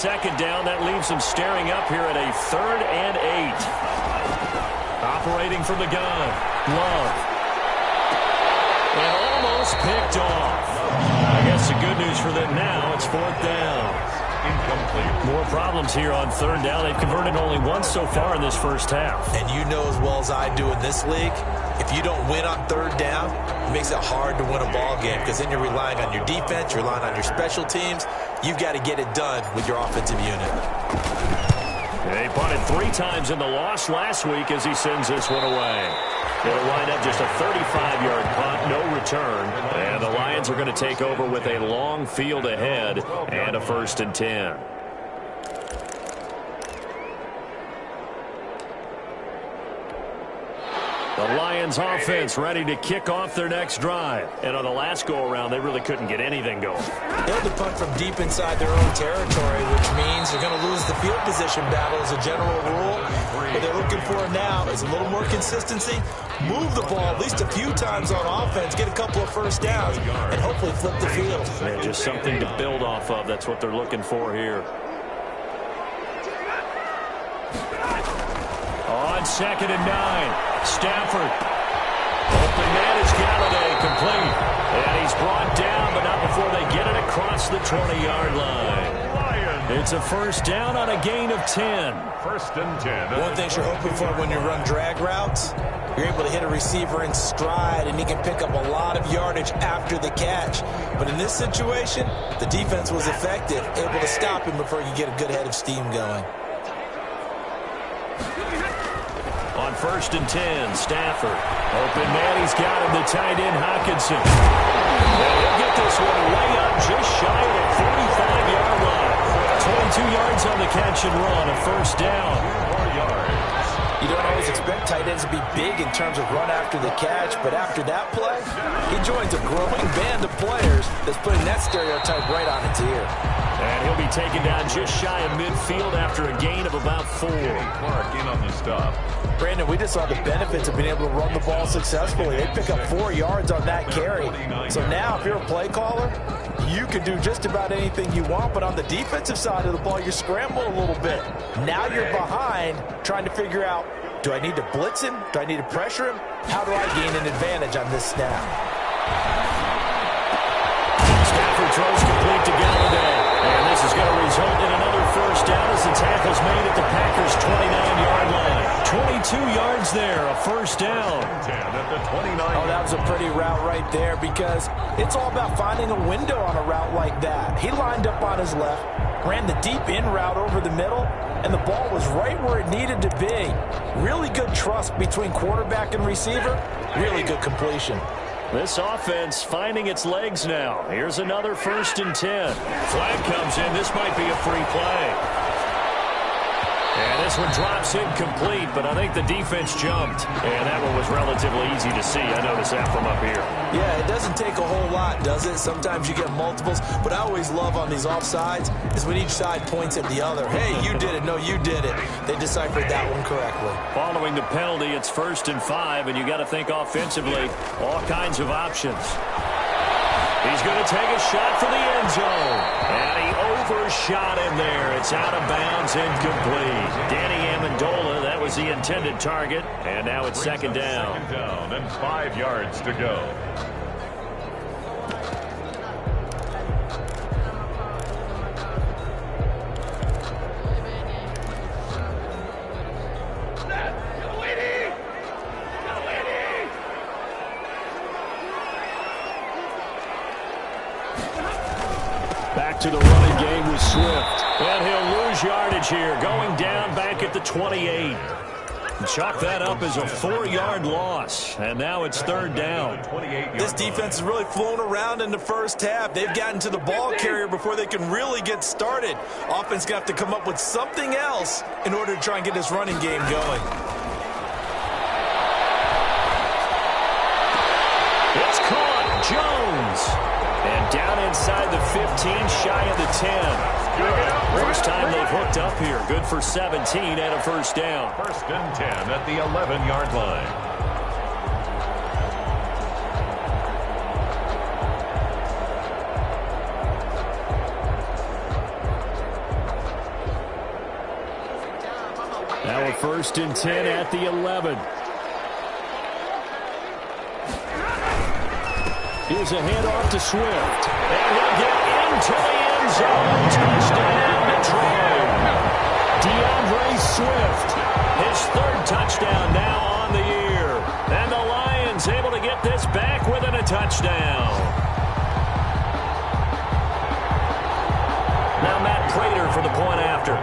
Second down, that leaves him staring up here at a 3rd and 8. Operating from the gun. Love. And almost picked off. I guess the good news for them now, it's 4th down. Incomplete. More problems here on 3rd down. They've converted only once so far in this first half. And you know as well as I do in this league, if you don't win on 3rd down, it makes it hard to win a ball game because then you're relying on your defense, you're relying on your special teams. You've got to get it done with your offensive unit. They punted 3 times in the loss last week as he sends this one away. It'll wind up just a 35-yard punt, no return. And the Lions are going to take over with a long field ahead and a 1st and 10. The Lions offense ready to kick off their next drive. And on the last go-around, they really couldn't get anything going. They'll have to punt from deep inside their own territory, which means they're going to lose the field position battle as a general rule. What they're looking for now is a little more consistency, move the ball at least a few times on offense, get a couple of 1st downs, and hopefully flip the field. Yeah, just something to build off of. That's what they're looking for here. On 2nd and 9. Stafford. Open man is Galladay, complete. And he's brought down, but not before they get it across the 20-yard line. It's a 1st down on a gain of 10. 1st and 10. One thing you're hoping for when you run drag routes, you're able to hit a receiver in stride, and he can pick up a lot of yardage after the catch. But in this situation, the defense was effective, able to stop him before you get a good head of steam going. On 1st and 10, Stafford. Open man, he's got him, the tight end, Hockenson. And he'll get this one way up just shy of the 45-yard line. 22 yards on the catch and run, a 1st down. 4 yards. You don't always expect tight ends to be big in terms of run after the catch, but after that play, he joins a growing band of players that's putting that stereotype right on its ear. And he'll be taken down just shy of midfield after a gain of about 4. Clark in on the stop. Brandon, we just saw the benefits of being able to run the ball successfully. They pick up 4 yards on that carry. So now, if you're a play caller, you can do just about anything you want, but on the defensive side of the ball, you scramble a little bit. Now you're behind, trying to figure out, do I need to blitz him? Do I need to pressure him? How do I gain an advantage on this snap? Stafford throws complete to Galladay. And this is going to result in another 1st down as the tackle's made at the Packers' 29-yard line. 22 yards there, a 1st down. 10 at the 29. Oh, that was a pretty route right there because it's all about finding a window on a route like that. He lined up on his left, ran the deep in route over the middle, and the ball was right where it needed to be. Really good trust between quarterback and receiver. Really good completion. This offense finding its legs now. Here's another 1st and 10. Flag comes in. This might be a free play. And this one drops incomplete, but I think the defense jumped. And that one was relatively easy to see. I noticed that from up here. Yeah, it doesn't take a whole lot, does it? Sometimes you get multiples. But I always love on these offsides is when each side points at the other. Hey, you did it. No, you did it. They deciphered that one correctly. Following the penalty, it's 1st and 5, and you got to think offensively, all kinds of options. He's going to take a shot for the end zone. And he overshot him there. It's out of bounds, incomplete. Danny Amendola, that was the intended target. And now it's 2nd down. 2nd down and 5 yards to go. Back to the running game with Swift. And he'll lose yardage here, going down back at the 28. Chalk that up as a 4-yard loss. And now it's 3rd down. This defense is really flown around in the first half. They've gotten to the ball carrier before they can really get started. Offense going to have to come up with something else in order to try and get this running game going. It's caught. Jones. And down inside the 15, shy of the 10. First time they've hooked up here. Good for 17 and a 1st down. 1st and 10 at the 11-yard line. So 1st and 10 at the 11. Here's a handoff to Swift. And he'll get into the end zone. Touchdown, Detroit. Swift, his 3rd touchdown now on the year. And the Lions able to get this back within a touchdown. Now Matt Prater for the point after.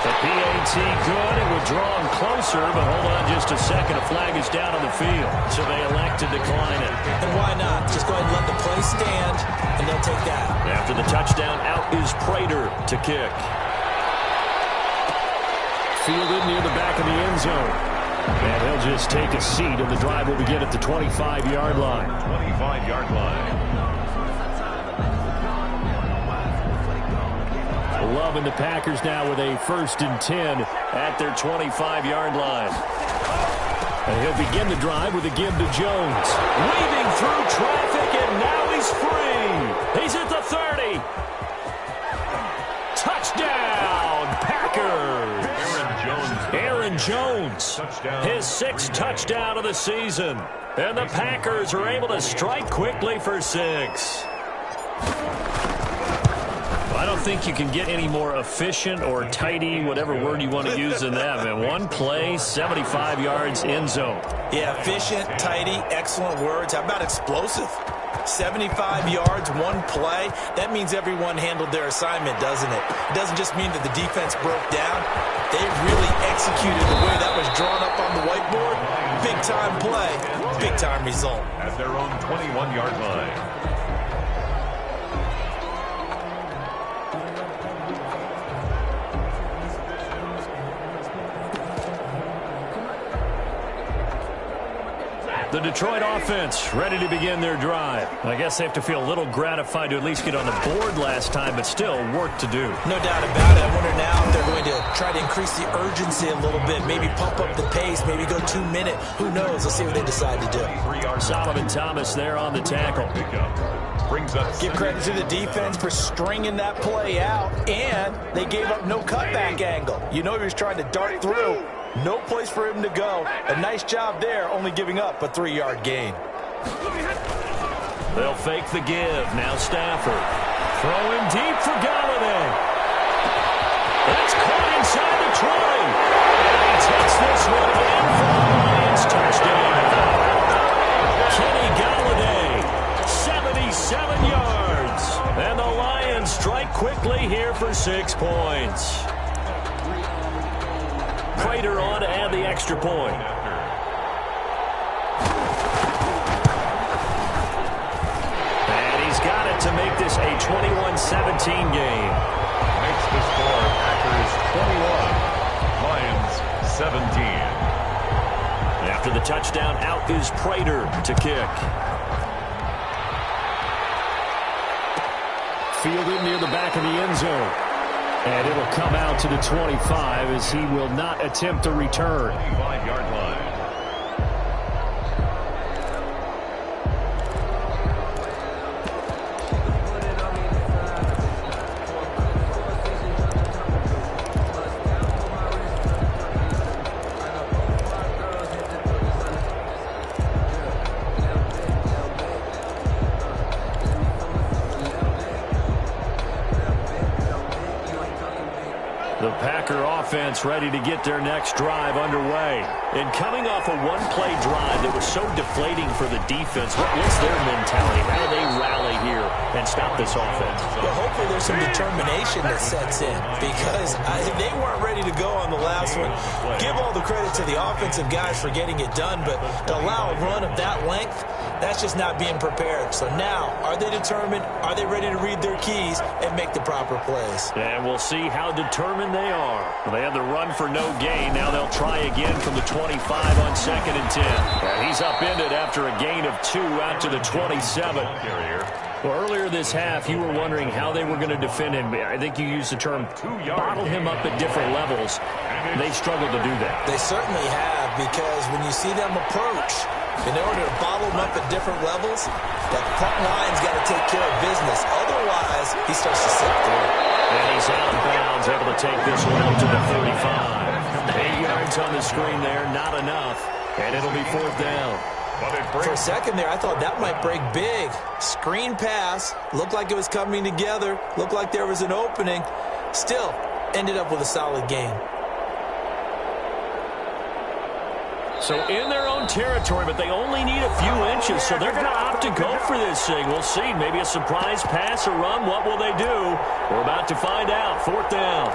The PAT good. It would draw him closer, but hold on just a second. A flag is down on the field, so they elect to decline it. And why not? Just go ahead and let the play stand, and they'll take that. After the touchdown, out is Prater to kick. Fielded near the back of the end zone. And he'll just take a seat, and the drive will begin at the 25-yard line. 25-yard line. Love and the Packers now with a 1st and 10 at their 25-yard line. And he'll begin the drive with a give to Jones. Weaving through traffic, and now he's free. He's at the 30. Touchdown, Packers. Aaron Jones. Touchdown. His 6th touchdown of the season. And the Packers are able to strike quickly for 6. I don't think you can get any more efficient or tidy, whatever word you want to use in that, man. One play, 75 yards, end zone. Yeah, efficient, tidy, excellent words. How about explosive? 75 yards, one play. That means everyone handled their assignment, doesn't it? It doesn't just mean that the defense broke down. They really executed the way that was drawn up on the whiteboard. Big-time play, big-time result. At their own 21-yard line. The Detroit offense ready to begin their drive. I guess they have to feel a little gratified to at least get on the board last time, but still work to do. No doubt about it. I wonder now if they're going to try to increase the urgency a little bit, maybe pump up the pace, maybe go 2-minute. Who knows? Let's see what they decide to do. Solomon Thomas there on the tackle. Brings up Give credit to the defense for stringing that play out, and they gave up no cutback angle. You know he was trying to dart through. No place for him to go. A nice job there, only giving up a 3-yard gain. They'll fake the give. Now Stafford. Throwing deep for Galladay. That's caught inside the 20. And he takes this one in for the Lions touchdown. Kenny Galladay, 77 yards. And the Lions strike quickly here for 6 points. Prater on to add the extra point. And he's got it to make this a 21-17 game. Makes the score Packers 21, Lions 17. After the touchdown, out is Prater to kick. Fielded near the back of the end zone. And it'll come out to the 25 as he will not attempt a return. 25-yard line. The Packer offense ready to get their next drive underway. And coming off a one-play drive that was so deflating for the defense, what's their mentality? How do they rally here and stop this offense? Well, hopefully there's some determination that sets in, because they weren't ready to go on the last one. Give all the credit to the offensive guys for getting it done, but to allow a run of that length, that's just not being prepared. So now, are they determined? Are they ready to read their keys and make the proper plays? And we'll see how determined they are. They had the run for no gain. Now they'll try again from the 25 on 2nd and 10. And he's upended after a gain of 2 out to the 27. Well, earlier this half, you were wondering how they were going to defend him. I think you used the term bottle him up at different levels. They struggled to do that. They certainly have, because when you see them approach, In order to bottle him up at different levels, that front line's got to take care of business. Otherwise, he starts to slip through. And he's out of bounds, able to take this one out to the 35. 8 yards on the screen there, not enough. And it'll be 4th down. For a second there, I thought that might break big. Screen pass. Looked like it was coming together. Looked like there was an opening. Still, ended up with a solid gain. So in their own territory, but they only need a few inches, so they're going to opt to go for this thing. We'll see. Maybe a surprise pass or run. What will they do? We're about to find out. 4th down.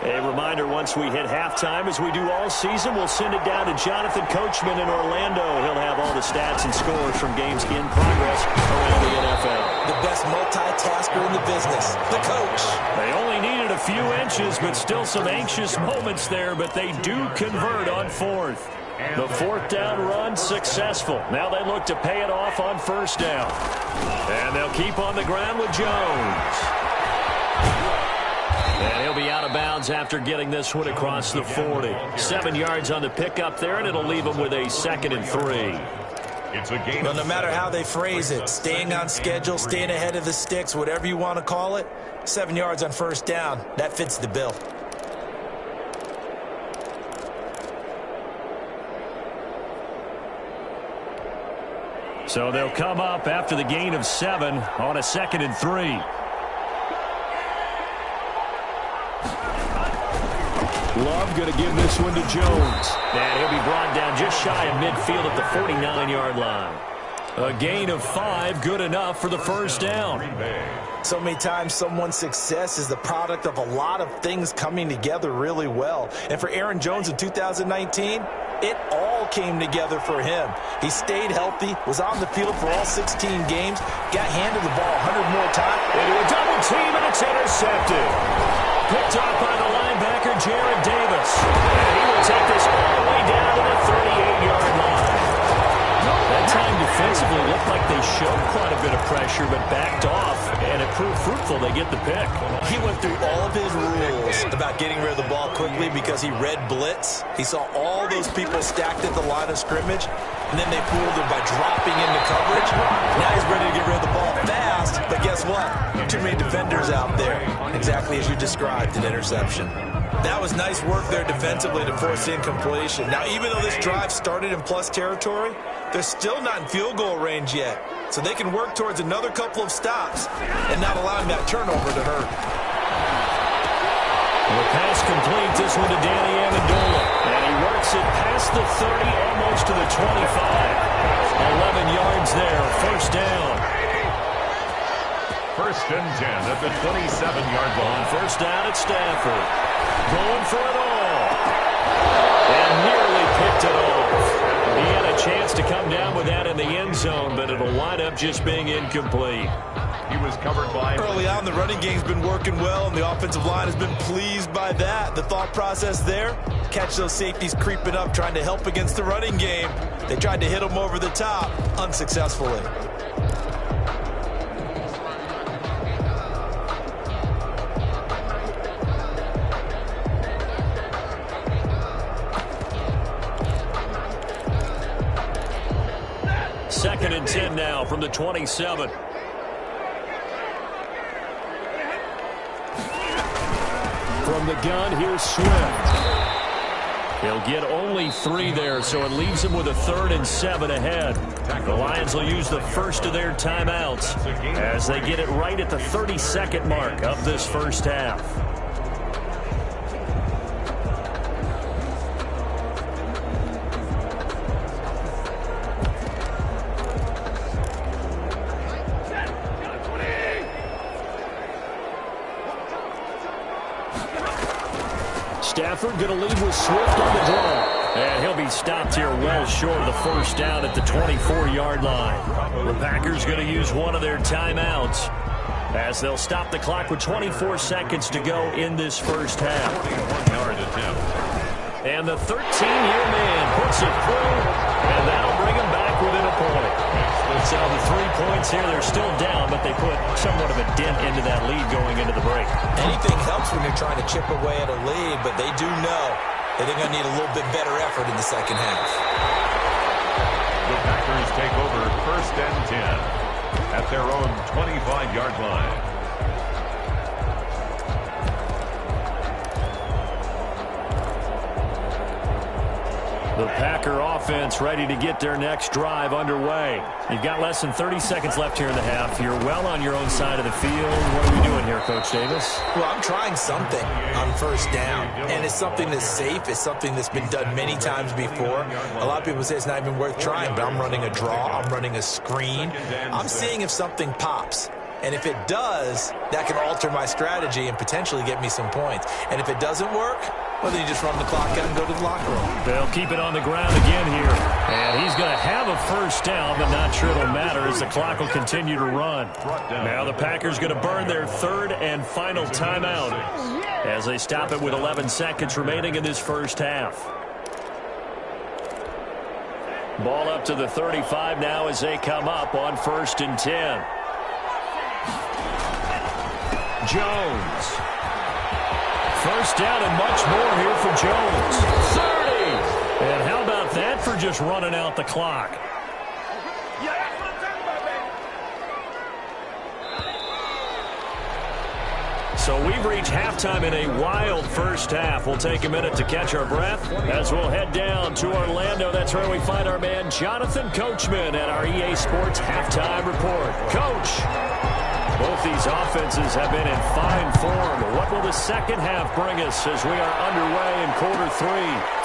A reminder, once we hit halftime, as we do all season, we'll send it down to Jonathan Coachman in Orlando. He'll have all the stats and scores from games in progress around the NFL. The best multitasker in the business, the coach. They only needed a few inches, but still some anxious moments there, but they do convert on 4th. The 4th down run successful. Now they look to pay it off on 1st down. And they'll keep on the ground with Jones. And he'll be out of bounds after getting this one across the 40. 7 yards on the pickup there, and it'll leave him with a 2nd and 3. It's a game. Well, no matter how they phrase it, staying on schedule, staying ahead of the sticks, whatever you want to call it, 7 yards on 1st down, that fits the bill. So they'll come up after the gain of 7 on a 2nd and 3. Love going to give this one to Jones. And he'll be brought down just shy of midfield at the 49-yard line. A gain of 5, good enough for the 1st down. So many times someone's success is the product of a lot of things coming together really well. And for Aaron Jones in 2019, it all came together for him. He stayed healthy, was on the field for all 16 games, got handed the ball 100 more times. Into a double team, and it's intercepted. Picked off by the linebacker, Jared Davis. And he will take this all the way down to the 38-yard line. That time defensively looked like they showed quite a bit of pressure, but backed off, and it proved fruitful. They get the pick. He went through all of his rules about getting rid of the ball quickly because he read blitz. He saw all those people stacked at the line of scrimmage, and then they fooled him by dropping into coverage. Now he's ready to get rid of the ball fast, but guess what? Too many defenders out there. Exactly as you described, an interception. That was nice work there defensively to force incompletion. Now, even though this drive started in plus territory, they're still not in field goal range yet. So they can work towards another couple of stops and not allowing that turnover to hurt. The pass complete, this one to Danny Amendola. And he works it past the 30, almost to the 25. 11 yards there, 1st down. 1st and 10 at the 27-yard line. 1st down at Stafford. Going for it all. And nearly picked it off. He had a chance to come down with that in the end zone, but it'll wind up just being incomplete. He was covered by... Early on, the running game's been working well, and the offensive line has been pleased by that. The thought process there, catch those safeties creeping up, trying to help against the running game. They tried to hit them over the top, unsuccessfully. Second and 10 now from the 27. From the gun, here's Swift. He'll get only 3 there, so it leaves him with a 3rd and 7 ahead. The Lions will use the first of their timeouts as they get it right at the 32nd mark of this first half. Stafford going to lead with Swift on the draw. And he'll be stopped here well short of the 1st down at the 24-yard line. The Packers going to use one of their timeouts as they'll stop the clock with 24 seconds to go in this first half. 41-yard attempt. And the 13-year man puts it through, and that'll bring him back within a point. So the 3 points here, they're still down, but they put somewhat of a dent into that lead going into the break. Anything helps when you're trying to chip away at a lead, but they do know that they're going to need a little bit better effort in the second half. The Packers take over 1st and 10 at their own 25-yard line. The Packer offense ready to get their next drive underway. You've got less than 30 seconds left here in the half. You're well on your own side of the field. What are we doing here, Coach Davis? Well, I'm trying something on 1st down, and it's something that's safe. It's something that's been done many times before. A lot of people say it's not even worth trying, but I'm running a draw. I'm running a screen. I'm seeing if something pops. And if it does, that can alter my strategy and potentially get me some points. And if it doesn't work, well, then you just run the clock out and go to the locker room. They'll keep it on the ground again here. And he's going to have a 1st down, but not sure it'll matter as the clock will continue to run. Now the Packers going to burn their 3rd and final timeout as they stop it with 11 seconds remaining in this first half. Ball up to the 35 now as they come up on 1st and 10. Jones. 1st down and much more here for Jones. 30. And how about that for just running out the clock? So we've reached halftime in a wild first half. We'll take a minute to catch our breath as we'll head down to Orlando. That's where we find our man Jonathan Coachman at our EA Sports Halftime Report. Coach, both these offenses have been in fine form. What will the second half bring us as we are underway in quarter 3?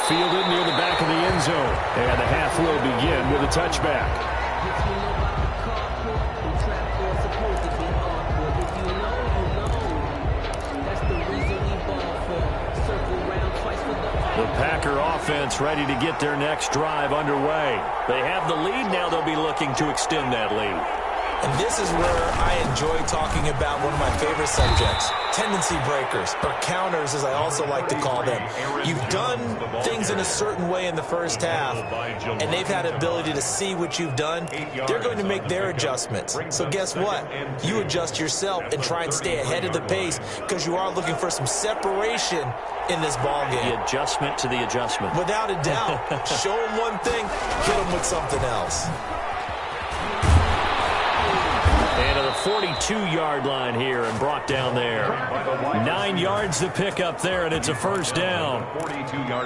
Fielded near the back of the end zone. And the half will begin with a touchback. The Packer offense ready to get their next drive underway. They have the lead now. They'll be looking to extend that lead. And this is where I enjoy talking about one of my favorite subjects, tendency breakers, or counters as I also like to call them. You've done things in a certain way in the first half, and they've had ability to see what you've done. They're going to make their adjustments. So guess what? You adjust yourself and try and stay ahead of the pace because you are looking for some separation in this ball game. The adjustment to the adjustment. Without a doubt. Show them one thing, hit them with something else. And to the 42-yard line here and brought down there. 9 yards to pick up there, and it's a 1st down.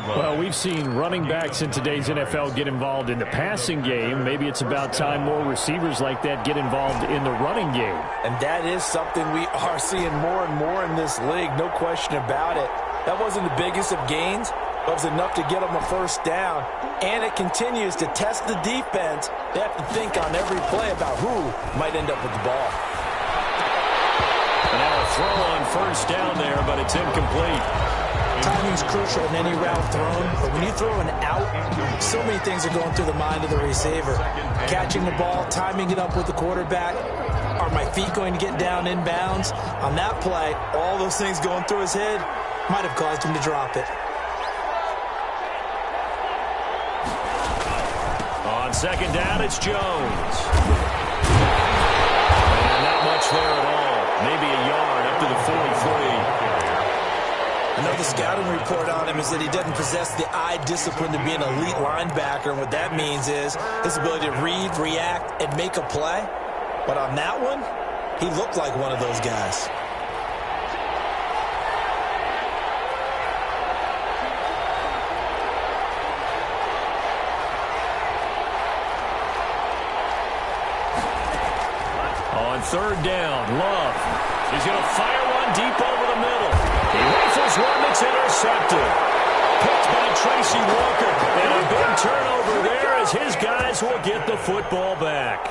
Well, we've seen running backs in today's NFL get involved in the passing game. Maybe it's about time more receivers like that get involved in the running game. And that is something we are seeing more and more in this league, no question about it. That wasn't the biggest of gains, but it was enough to get them a 1st down. And it continues to test the defense. They have to think on every play about who might end up with the ball. And now a throw on 1st down there, but it's incomplete. Timing's crucial in any route thrown, but when you throw an out, so many things are going through the mind of the receiver. Catching the ball, timing it up with the quarterback. Are my feet going to get down inbounds? On that play, all those things going through his head might have caused him to drop it. On 2nd down, it's Jones. And not much there at all. Maybe a yard up to the 43. Another scouting report on him is that he doesn't possess the eye discipline to be an elite linebacker. And what that means is his ability to read, react, and make a play. But on that one, he looked like one of those guys. On 3rd down, Love. He's going to fire one deep over the middle. He rifles one that's intercepted. Picked by Tracy Walker. And a big turnover there as his guys will get the football back.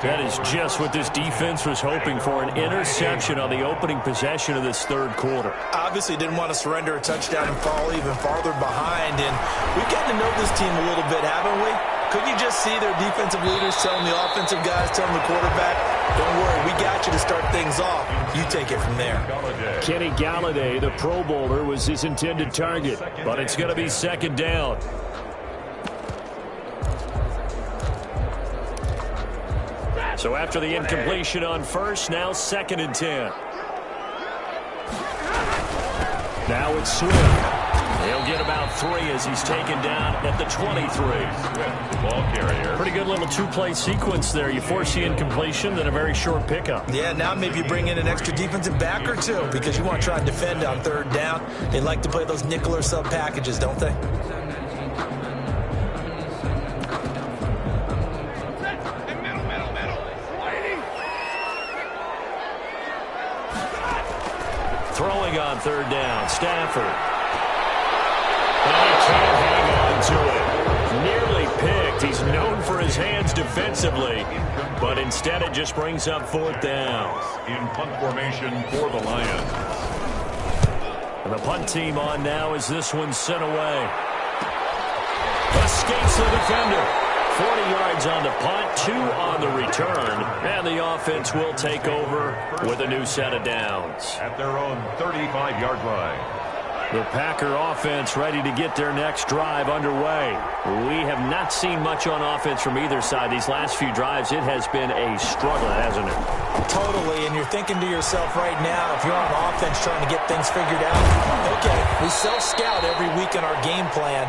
That is just what this defense was hoping for, an interception on the opening possession of this 3rd quarter. Obviously didn't want to surrender a touchdown and fall even farther behind. And we've gotten to know this team a little bit, haven't we? Couldn't you just see their defensive leaders telling the offensive guys, telling the quarterback, Don't worry, we got you to start things off. You take it from there. Kenny Galladay, the Pro Bowler, was his intended target. But it's going to be second down. So after the incompletion on first, now 2nd and 10. Now it's Swift. He'll get about 3 as he's taken down at the 23. Ball carrier. Pretty good little two-play sequence there. You force the incompletion, then a very short pickup. Yeah, now maybe you bring in an extra defensive back or two because you want to try and defend on 3rd down. They like to play those nickel or sub packages, don't they? Throwing on 3rd down, Stafford. And he can't hang on to it. Nearly picked. He's known for his hands defensively, but instead it just brings up 4th down. In punt formation for the Lions. And the punt team on now as this one's sent away. Escapes the defender. 40 yards on the punt, 2 on the return, and the offense will take over with a new set of downs. At their own 35-yard line. The Packer offense ready to get their next drive underway. We have not seen much on offense from either side. These last few drives, it has been a struggle, hasn't it? Totally, and you're thinking to yourself right now, if you're on offense trying to get things figured out, okay, we self-scout every week in our game plan.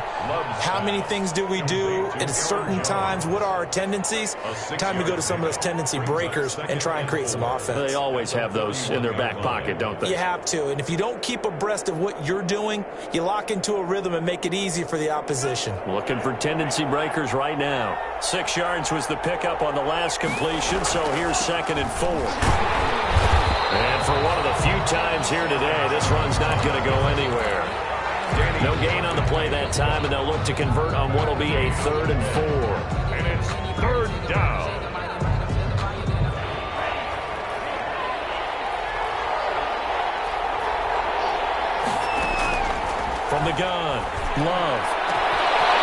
How many things do we do at certain times? What are our tendencies? Time to go to some of those tendency breakers and try and create some offense. They always have those in their back pocket, don't they? You have to, and if you don't keep abreast of what you're doing, you lock into a rhythm and make it easy for the opposition. Looking for tendency breakers right now. 6 yards was the pickup on the last completion, so here's 2nd and 4. And for one of the few times here today, this run's not going to go anywhere. No gain on the play that time, and they'll look to convert on what will be a 3rd and 4. And it's 3rd down. From the gun, Love.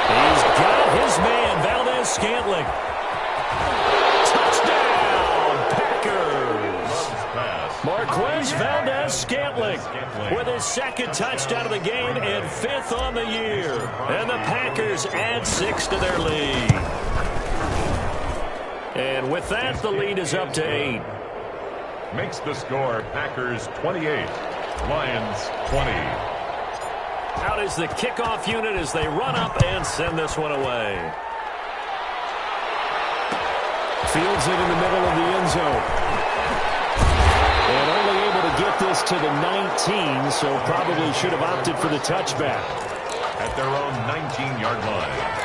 He's got his man, Valdez-Scantling. Touchdown, Packers. Marquez Valdez-Scantling with his 2nd touchdown of the game and 5th on the year. And the Packers add 6 to their lead. And with that, the lead is up to 8. Makes the score Packers 28, Lions 20. Out is the kickoff unit as they run up and send this one away. Fields it in the middle of the end zone. And only able to get this to the 19, so probably should have opted for the touchback. At their own 19-yard line.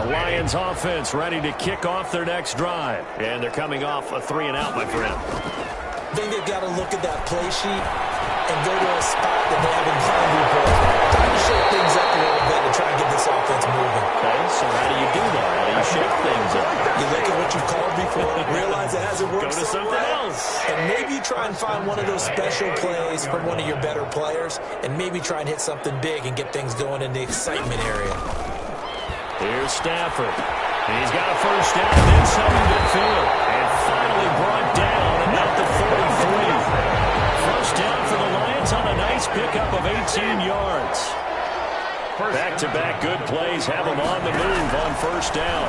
Lions offense ready to kick off their next drive. And they're coming off a 3-and-out, my friend. I think they've got to look at that play sheet and go to a spot that they haven't found before. Time to shake things up a little bit and try and get this offense moving. Okay, so how do you do that? How do you shake things up? You look at what you've called before, realize it hasn't worked. Go to something else. And maybe try and find one of those special plays from one of your better players, and maybe try and hit something big and get things going in the excitement area. Here's Stafford. He's got a 1st down and then some in midfield. And finally brought down at the 43. 1st down for the Lions on a nice pickup of 18 yards. Back-to-back good plays have them on the move on 1st down.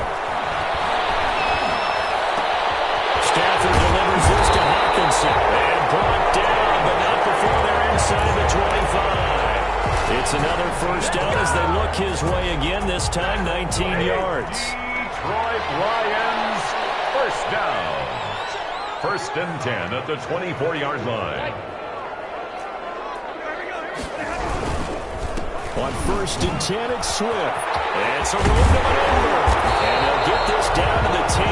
Stafford delivers this to Hawkinson. And brought down, but not before they're inside the 25. It's another 1st down as they look his way again, this time 19 yards. Detroit Lions, 1st down. 1st and 10 at the 24-yard line. On 1st and 10, it's Swift. And some room to maneuver. And they'll get this down to the 10.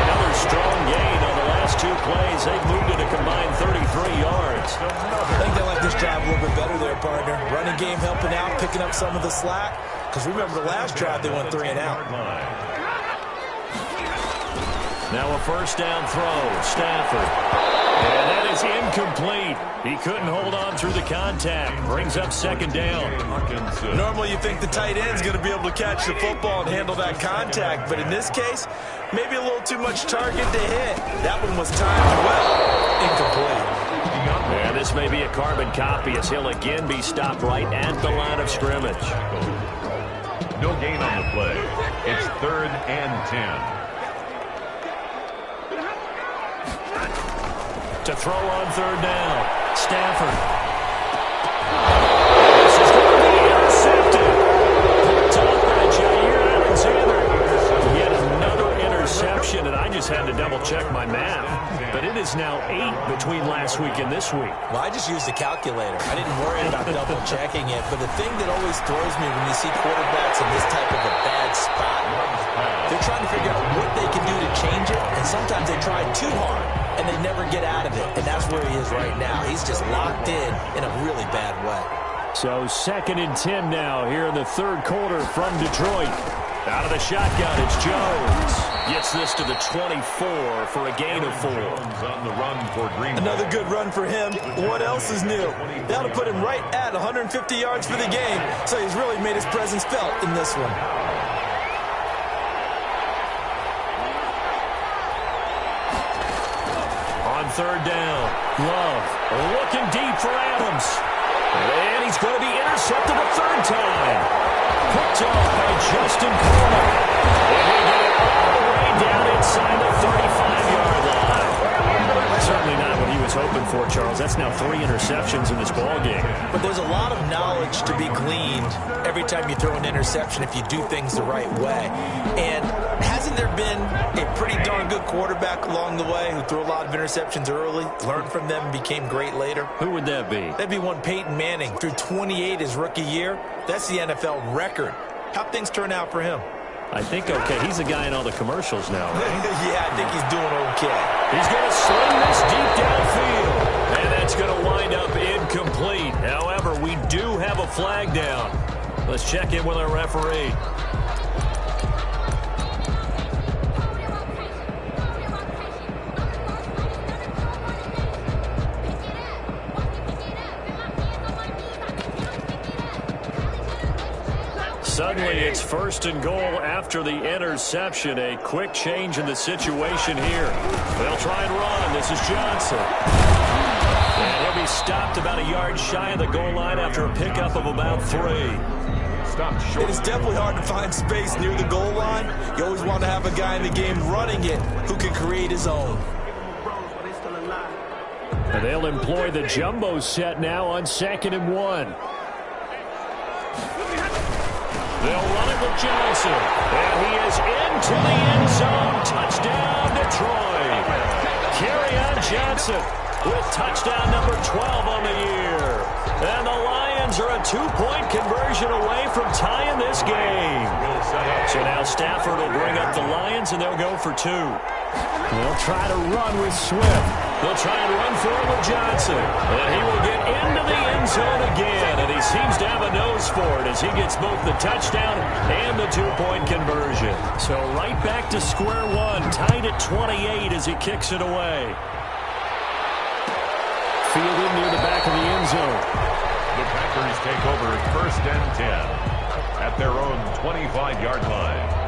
Another strong gain on the last 2 plays. They've moved it a combined 33 yards. I think they like this drive a little bit better there, partner. Running game helping out, picking up some of the slack. Because remember, the last drive they went 3-and-out. Now a first down throw. Stafford. And that is incomplete. He couldn't hold on through the contact. Brings up second down. Normally you think the tight end's going to be able to catch the football and handle that contact, but in this case, maybe a little too much target to hit. That one was timed well. Incomplete. And this may be a carbon copy as he'll again be stopped right at the line of scrimmage. No gain on the play. It's 3rd and 10. To throw on 3rd down. Stafford. This is going to be intercepted. Picked off by Jair Alexander. Yet another interception, and I just had to double-check my math. But it is now 8 between last week and this week. Well, I just used the calculator. I didn't worry about double-checking it. But the thing that always throws me when you see quarterbacks in this type of a bad spot, they're trying to figure out what they can do to change it, and sometimes they try too hard, and they never get out of it. And that's where he is right now. He's just locked in a really bad way. So 2nd and 10 now here in the 3rd quarter from Detroit. Out of the shotgun, it's Jones. Gets this to the 24 for a gain of 4. On the run for Green Bay. Another good run for him. What else is new? They ought to put him right at 150 yards for the game, so he's really made his presence felt in this one. On 3rd down, Love looking deep for Adams. And he's going to be intercepted a 3rd time. Picked off by Justin Coleman. And he got it all the way down inside the 35-yard line. Certainly not what he was hoping for, Charles. That's now 3 interceptions in this ballgame. But there's a lot of knowledge to be gleaned every time you throw an interception if you do things the right way. And hasn't there been a pretty darn good quarterback along the way who threw a lot of interceptions early, learned from them, and became great later? Who would that be? That'd be one Peyton Manning. Threw 28 his rookie year. That's the NFL record. How'd things turn out for him? I think okay. He's the guy in all the commercials now, right? Yeah, I think he's doing okay. He's going to sling this deep downfield. And that's going to wind up incomplete. However, we do have a flag down. Let's check in with our referee. Suddenly, it's 1st and goal after the interception. A quick change in the situation here. They'll try and run. This is Johnson. And he'll be stopped about a yard shy of the goal line after a pickup of about 3. Stopped short. It is definitely hard to find space near the goal line. You always want to have a guy in the game running it who can create his own. And they'll employ the jumbo set now on 2nd and 1. They'll run it with Johnson. And he is into the end zone. Touchdown, Detroit. Kerryon Johnson with touchdown number 12 on the year. And the Lions are a 2-point conversion away from tying this game. So now Stafford will bring up the Lions, and they'll go for 2. They'll try to run with Swift. They'll try and run for it with Johnson. And he will get into the end zone again. And he seems to have a nose for it as he gets both the touchdown and the 2-point conversion. So right back to square one, tied at 28 as he kicks it away. Fielded near the back of the end zone. The Packers take over 1st and 10 at their own 25-yard line.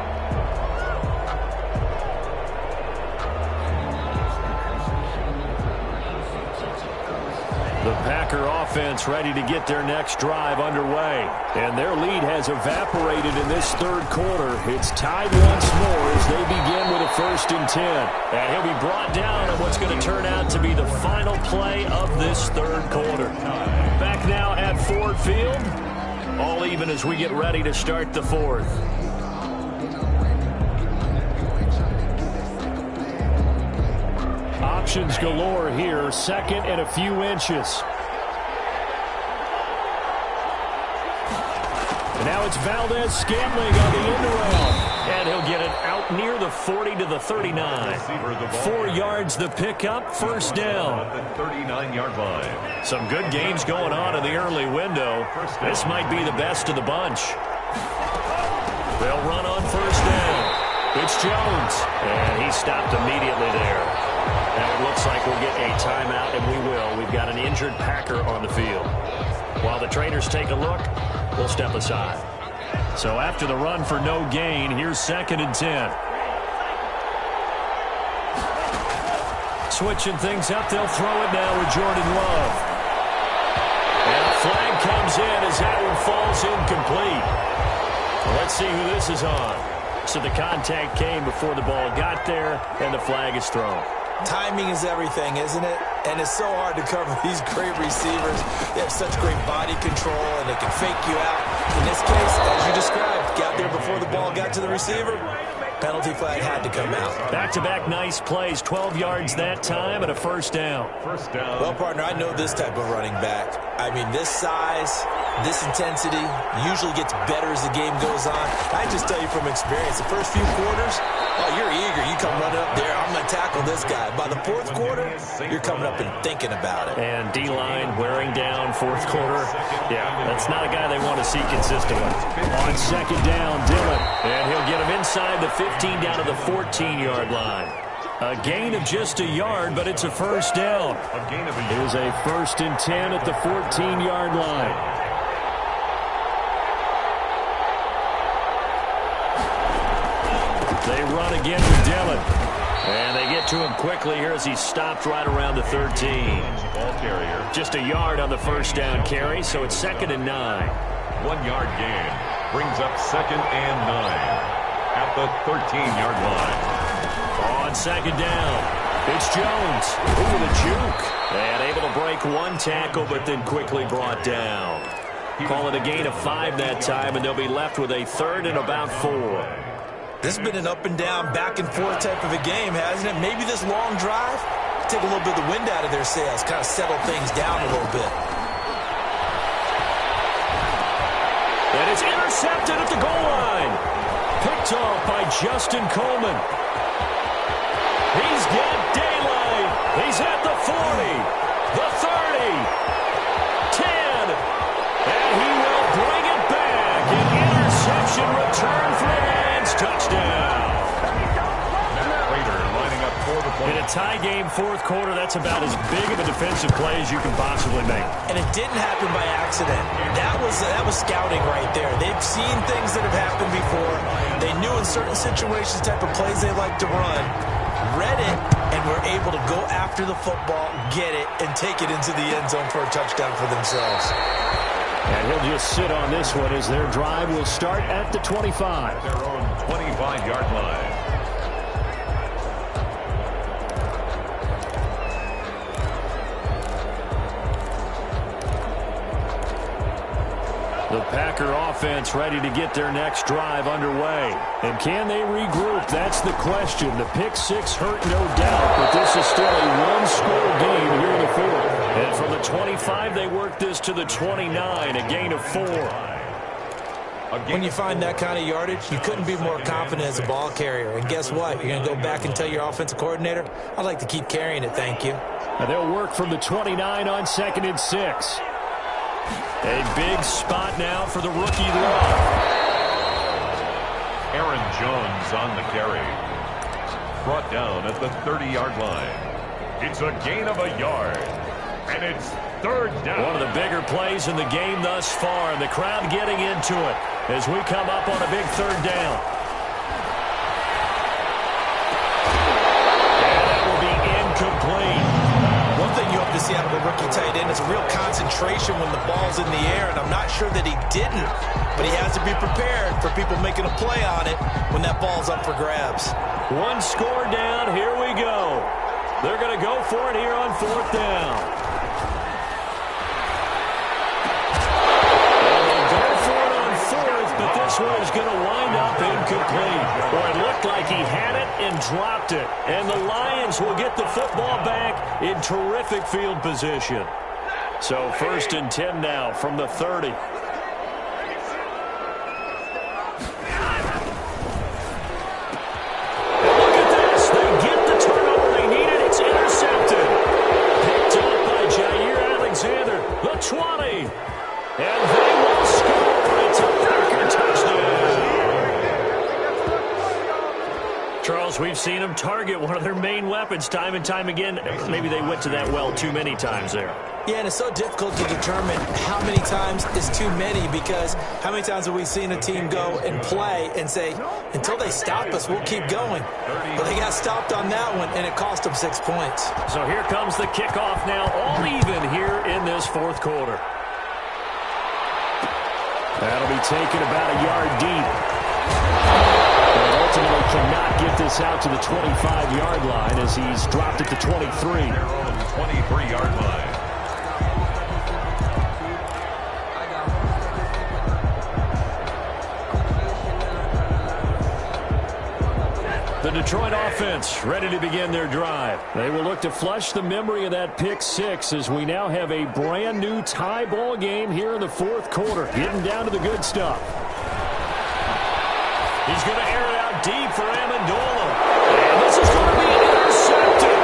The Packer offense ready to get their next drive underway. And their lead has evaporated in this 3rd quarter. It's tied once more as they begin with a 1st and 10. And he'll be brought down on what's going to turn out to be the final play of this 3rd quarter. Back now at Ford Field. All even as we get ready to start the 4th. Options galore here. 2nd and a few inches. And now it's Valdez-Scantling on the end around. And he'll get it out near the 40 to the 39. 4 yards the pickup, 1st down. At the 39-yard line. Some good games going on in the early window. This might be the best of the bunch. They'll run on 1st down. It's Jones. And he stopped immediately there. And it looks like we'll get a timeout, and we will. We've got an injured Packer on the field. While the trainers take a look, we'll step aside. So after the run for no gain, here's 2nd and 10. Switching things up, they'll throw it now with Jordan Love. And a flag comes in as that one falls incomplete. Well, let's see who this is on. So the contact came before the ball got there, and the flag is thrown. Timing is everything, isn't it? And it's so hard to cover these great receivers. They have such great body control, and they can fake you out. In this case, as you described, got there before the ball got to the receiver. Penalty flag had to come out. Back-to-back nice plays, 12 yards that time, and a first down. First down. Well, partner, I know this type of running back. I mean, this size, this intensity usually gets better as the game goes on. I just tell you from experience, the first few quarters, oh, you're eager. You come running up there, I'm going to tackle this guy. By the 4th quarter, you're coming up and thinking about it. And D-line wearing down 4th quarter. Yeah, that's not a guy they want to see consistently. On 2nd down, Dillon. And he'll get him inside the 15 down to the 14-yard line. A gain of just a yard, but it's a first down. It was a 1st and 10 at the 14-yard line. They run again with Dillon. And they get to him quickly here as he stopped right around the 13. Ball carrier. Just a yard on the first down carry, so it's 2nd and 9. 1 yard gain. Brings up 2nd and 9 at the 13-yard line. On 2nd down, it's Jones. Ooh, the juke. And able to break one tackle, but then quickly brought down. Call it a gain of 5 that time, and they'll be left with a 3rd and about 4. This has been an up and down, back and forth type of a game, hasn't it? Maybe this long drive, take a little bit of the wind out of their sails, kind of settle things down a little bit. And it's intercepted at the goal line. Picked off by Justin Coleman. He's got daylight. He's at the 40, the 30, 10, and he will bring it back. An interception return for the Lions. Touchdown. Lining up for the play. In a tie game 4th quarter, that's about as big of a defensive play as you can possibly make. And it didn't happen by accident. That was scouting right there. They've seen things that have happened before. They knew in certain situations the type of plays they like to run. Read it, and were able to go after the football, get it, and take it into the end zone for a touchdown for themselves. And he'll just sit on this one as their drive will start at the 25. Their own 25-yard line. The Packer offense ready to get their next drive underway. And can they regroup? That's the question. The pick 6 hurt, no doubt, but this is still a one-score game here in the 4th. And from the 25, they work this to the 29, a gain of 4. When you find that kind of yardage, you couldn't be more confident as a ball carrier. And guess what? You're going to go back and tell your offensive coordinator, I'd like to keep carrying it, thank you. And they'll work from the 29 on 2nd and 6. A big spot now for the rookie Love. Aaron Jones on the carry. Brought down at the 30-yard line. It's a gain of a yard. And it's 3rd down. One of the bigger plays in the game thus far. And the crowd getting into it as we come up on a big 3rd down. And that will be incomplete. One thing you hope to see out of a rookie tight end is a real concentration when the ball's in the air, and I'm not sure that he didn't, but he has to be prepared for people making a play on it when that ball's up for grabs. One score down, here we go. They're going to go for it here on 4th down. And they'll go for it on 4th, but this one is going to wind up incomplete. Or it looked like he had it and dropped it. And the Lions will get the football back in terrific field position. So 1st and 10 now from the 30. And look at this. They get the turnover they needed. It's intercepted. Picked up by Jair Alexander. The 20. And they will score. It's a Packer touchdown. Charles, we've seen them target one of their main weapons time and time again. Maybe they went to that well too many times there. Yeah, and it's so difficult to determine how many times is too many, because how many times have we seen a team go and play and say, until they stop us, we'll keep going. But they got stopped on that one, and it cost them 6 points. So here comes the kickoff now, all even here in this fourth quarter. That'll be taken about a yard deep. And ultimately cannot get this out to the 25-yard line as he's dropped it to 23. Their own 23-yard line. The Detroit offense ready to begin their drive. They will look to flush the memory of that pick six as we now have a brand new tie ball game here in the fourth quarter. Getting down to the good stuff. He's going to air it out deep for Amendola. And this is going to be intercepted.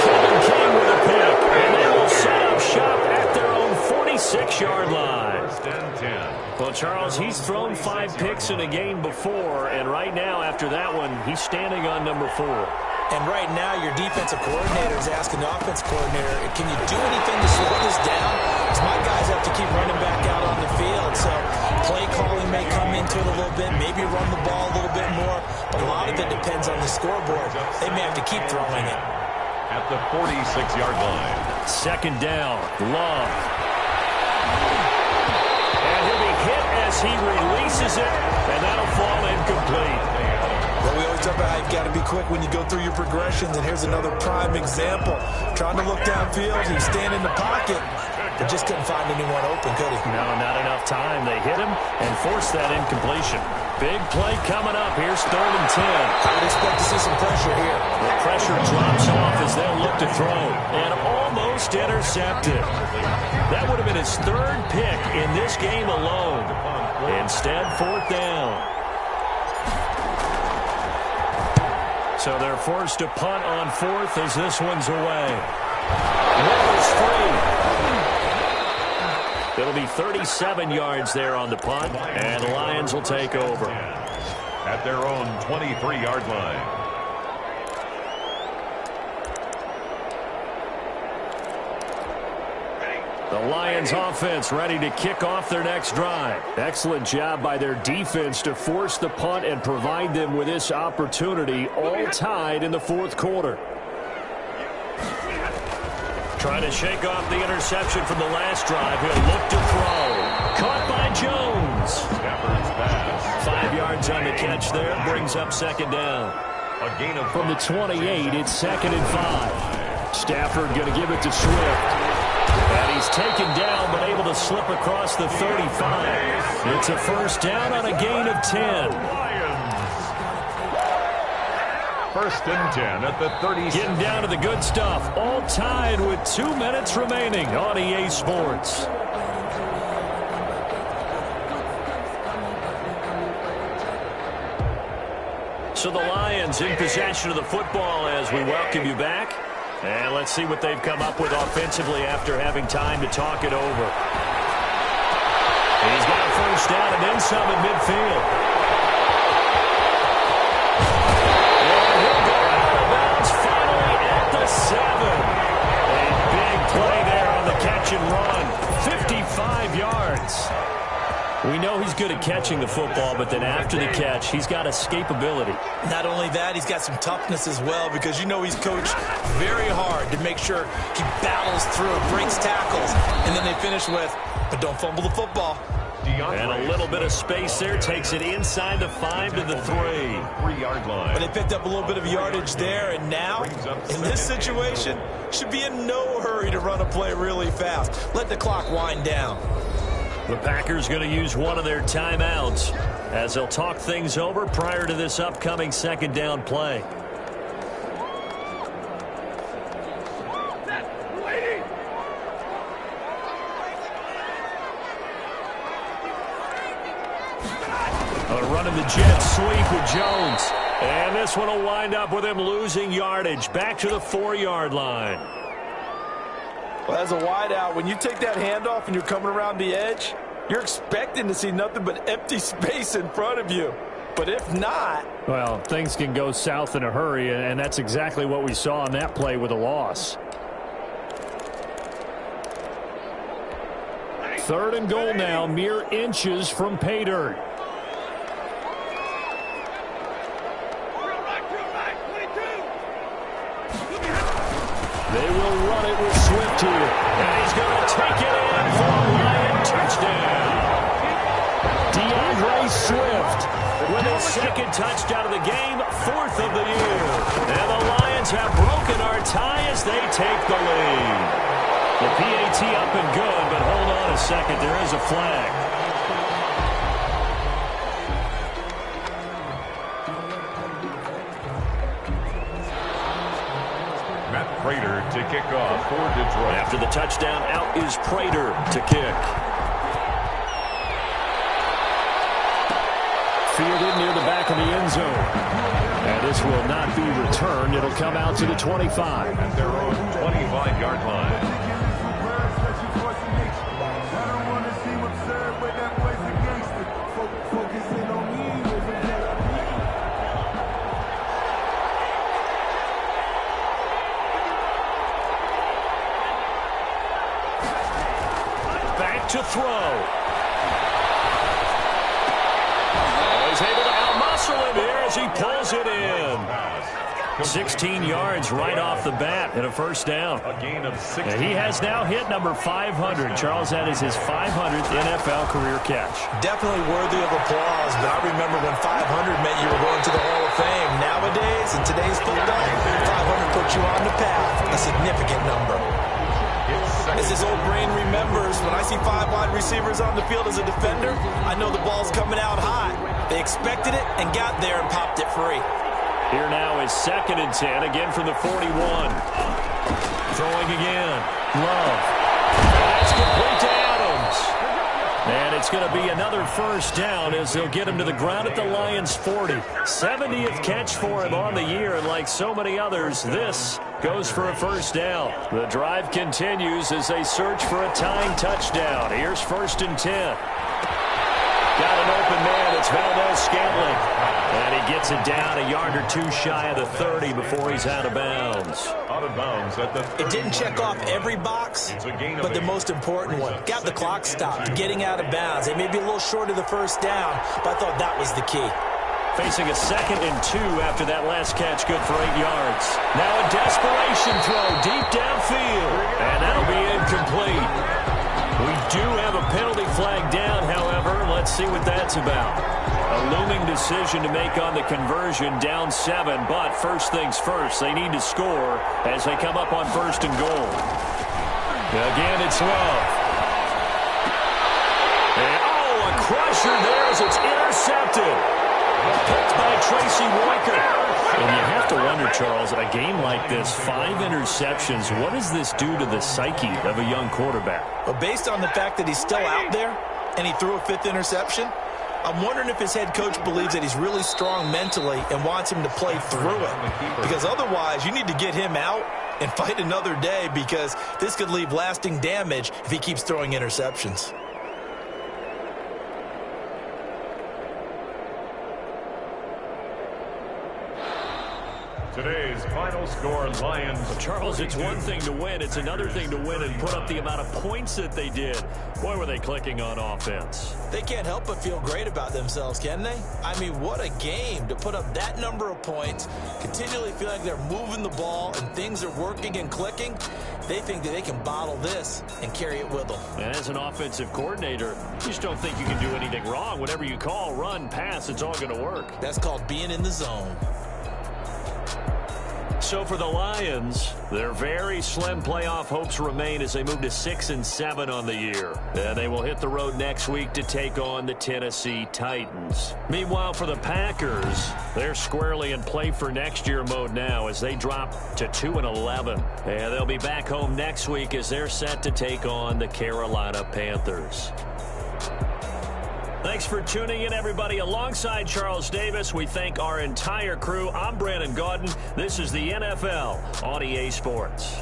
Kevin King with a pick. And they will set up shop at their own 46-yard line. First and 10. Well, Charles, he's thrown 5 picks in a game before, and right now, after that one, he's standing on number 4. And right now, your defensive coordinator is asking the offense coordinator, can you do anything to slow this down? Because my guys have to keep running back out on the field. So play calling may come into it a little bit, maybe run the ball a little bit more, but a lot of it depends on the scoreboard. They may have to keep throwing it. At the 46-yard line. Second down, Love. He releases it, and that'll fall incomplete. Well, we always talk about how you've got to be quick when you go through your progressions, and here's another prime example. Trying to look downfield, he was standing in the pocket, but just couldn't find anyone open, could he? No, not enough time. They hit him and forced that incompletion. Big play coming up. Here's 3rd and 10. I would expect to see some pressure here. The pressure drops off as they'll look to throw, and almost intercepted. That would have been his 3rd pick in this game alone. Instead, 4th down. So they're forced to punt on 4th as this one's away. Miller's free. It'll be 37 yards there on the punt, and the Lions will take over. At their own 23-yard line. The Lions offense ready to kick off their next drive. Excellent job by their defense to force the punt and provide them with this opportunity, all tied in the fourth quarter. Trying to shake off the interception from the last drive. He'll look to throw. Caught by Jones. Stafford's pass. 5 yards on the catch there. Brings up 2nd down. A gain of From the 28, it's 2nd and 5. Stafford going to give it to Swift. And he's taken down, but able to slip across the 35. It's a first down on a gain of 10. Lions. First and 10 at the 30. Getting down to the good stuff. All tied with 2 minutes remaining on EA Sports. So the Lions in possession of the football as we welcome you back. And let's see what they've come up with offensively after having time to talk it over. He's got a first down and then some at midfield. And he'll go out of bounds finally at the 7. A big play there on the catch and run. 55 yards. We know he's good at catching the football, but then after the catch, he's got escapability. Not only that, he's got some toughness as well, because you know he's coached very hard to make sure he battles through, breaks tackles, and then they finish with, but don't fumble the football. And a little bit of space there, takes it inside the 5 to the 3. 3-yard line. But they picked up a little bit of yardage there, and now, in this situation, should be in no hurry to run a play really fast. Let the clock wind down. The Packers going to use one of their timeouts as they'll talk things over prior to this upcoming 2nd down play. Running the jet sweep with Jones. And this one will wind up with him losing yardage back to the 4-yard line. Well, as a wideout, when you take that handoff and you're coming around the edge, you're expecting to see nothing but empty space in front of you. But if not... Well, things can go south in a hurry, and that's exactly what we saw on that play with a loss. 3rd and goal now, mere inches from pay dirt. They will run it with Swift here. And he's going to take it in for a Lion touchdown. Swift with his 2nd touchdown of the game, 4th of the year. And the Lions have broken our tie as they take the lead. The PAT up and good, but hold on a second. There is a flag. Matt Prater to kick off for Detroit. After the touchdown, out is Prater to kick. Fielded near the back of the end zone. And this will not be returned. It'll come out to the 25. At their own 25-yard line. Back to throw. Able to outmuscle him here as he pulls it in. 16 yards right off the bat and a first down. A gain of 6. He has now hit number 500. Charles, that is his 500th NFL career catch. Definitely worthy of applause, but I remember when 500 meant you were going to the Hall of Fame. Nowadays, in today's football, 500 puts you on the path, a significant number. As his old brain remembers, when I see 5 wide receivers on the field as a defender, I know the ball's coming out high. They expected it and got there and popped it free. Here now is 2nd and 10, again from the 41. Throwing again. Love. That's complete to Adams. And it's going to be another first down as they'll get him to the ground at the Lions' 40. 70th catch for him on the year, and like so many others, this goes for a first down. The drive continues as they search for a tying touchdown. Here's 1st and 10. Got an open man. It's Valdez-Scantling. And he gets it down a yard or 2 shy of the 30 before he's out of bounds. Out of bounds at the 30. It didn't check off every box, but the most important one. Got the clock stopped, getting out of bounds. They may be a little short of the first down, but I thought that was the key. Facing a 2nd and 2 after that last catch, good for 8 yards. Now a desperation throw deep downfield, and that'll be incomplete. We do have a penalty flag down, however. Let's see what that's about. A looming decision to make on the conversion, down 7, but first things first, they need to score as they come up on 1st and goal. Again, it's Love. And, a crusher there as it's intercepted. Picked by Tracy Walker. And you have to wonder, Charles, a game like this, 5 interceptions, what does this do to the psyche of a young quarterback? But based on the fact that he's still out there and he threw a 5th interception, I'm wondering if his head coach believes that he's really strong mentally and wants him to play through it. Because otherwise, you need to get him out and fight another day, because this could leave lasting damage if he keeps throwing interceptions. Today's final score, Lions. Charles, it's one thing to win. It's another thing to win and put up the amount of points that they did. Boy, were they clicking on offense. They can't help but feel great about themselves, can they? I mean, what a game to put up that number of points, continually feel like they're moving the ball and things are working and clicking. They think that they can bottle this and carry it with them. And as an offensive coordinator, you just don't think you can do anything wrong. Whatever you call, run, pass, it's all going to work. That's called being in the zone. So for the Lions, their very slim playoff hopes remain as they move to 6 and 7 on the year. And they will hit the road next week to take on the Tennessee Titans. Meanwhile, for the Packers, they're squarely in play for next year mode now as they drop to 2 and 11. And they'll be back home next week as they're set to take on the Carolina Panthers. Thanks for tuning in, everybody. Alongside Charles Davis, we thank our entire crew. I'm Brandon Gaudin. This is the NFL on EA Sports.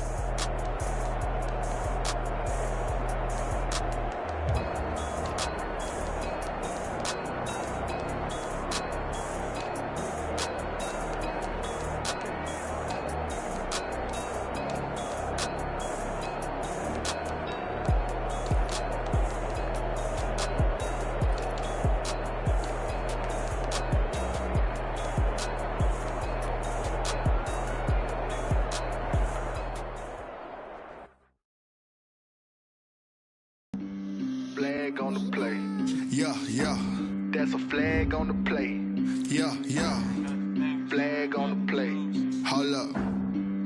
Yeah, yeah. That's a flag on the play. Yeah, yeah. Flag on the play. Hold up.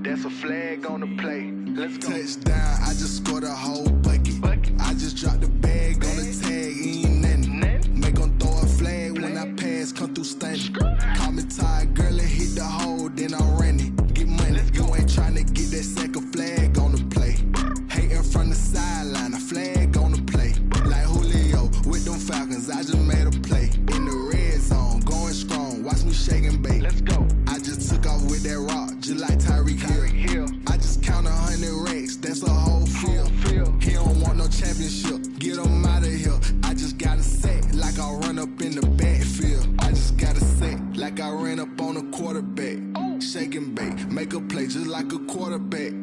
That's a flag on the play. Let's go. Touchdown, I just scored a whole bucket. I just dropped the bag on the tag, ain't nothing. Make 'em throw a flag when I pass, come through stunning. Call me tired, girl, and hit the hole, then I'm running. Get money, you ain't tryna get that second flag on the play. Hating from the sideline, a flag on the play. Like Julio with them Falcons, I just made a play. In the red zone, going strong, watch me shake and bake. Let's go. I just took off with that rock, just like Tyreek Hill. I just count 100 racks, that's a whole field. He don't want no championship, get him out of here. I just gotta set like I run up in the backfield. I just gotta set like I ran up on a quarterback. Shake and bake, make a play just like a quarterback.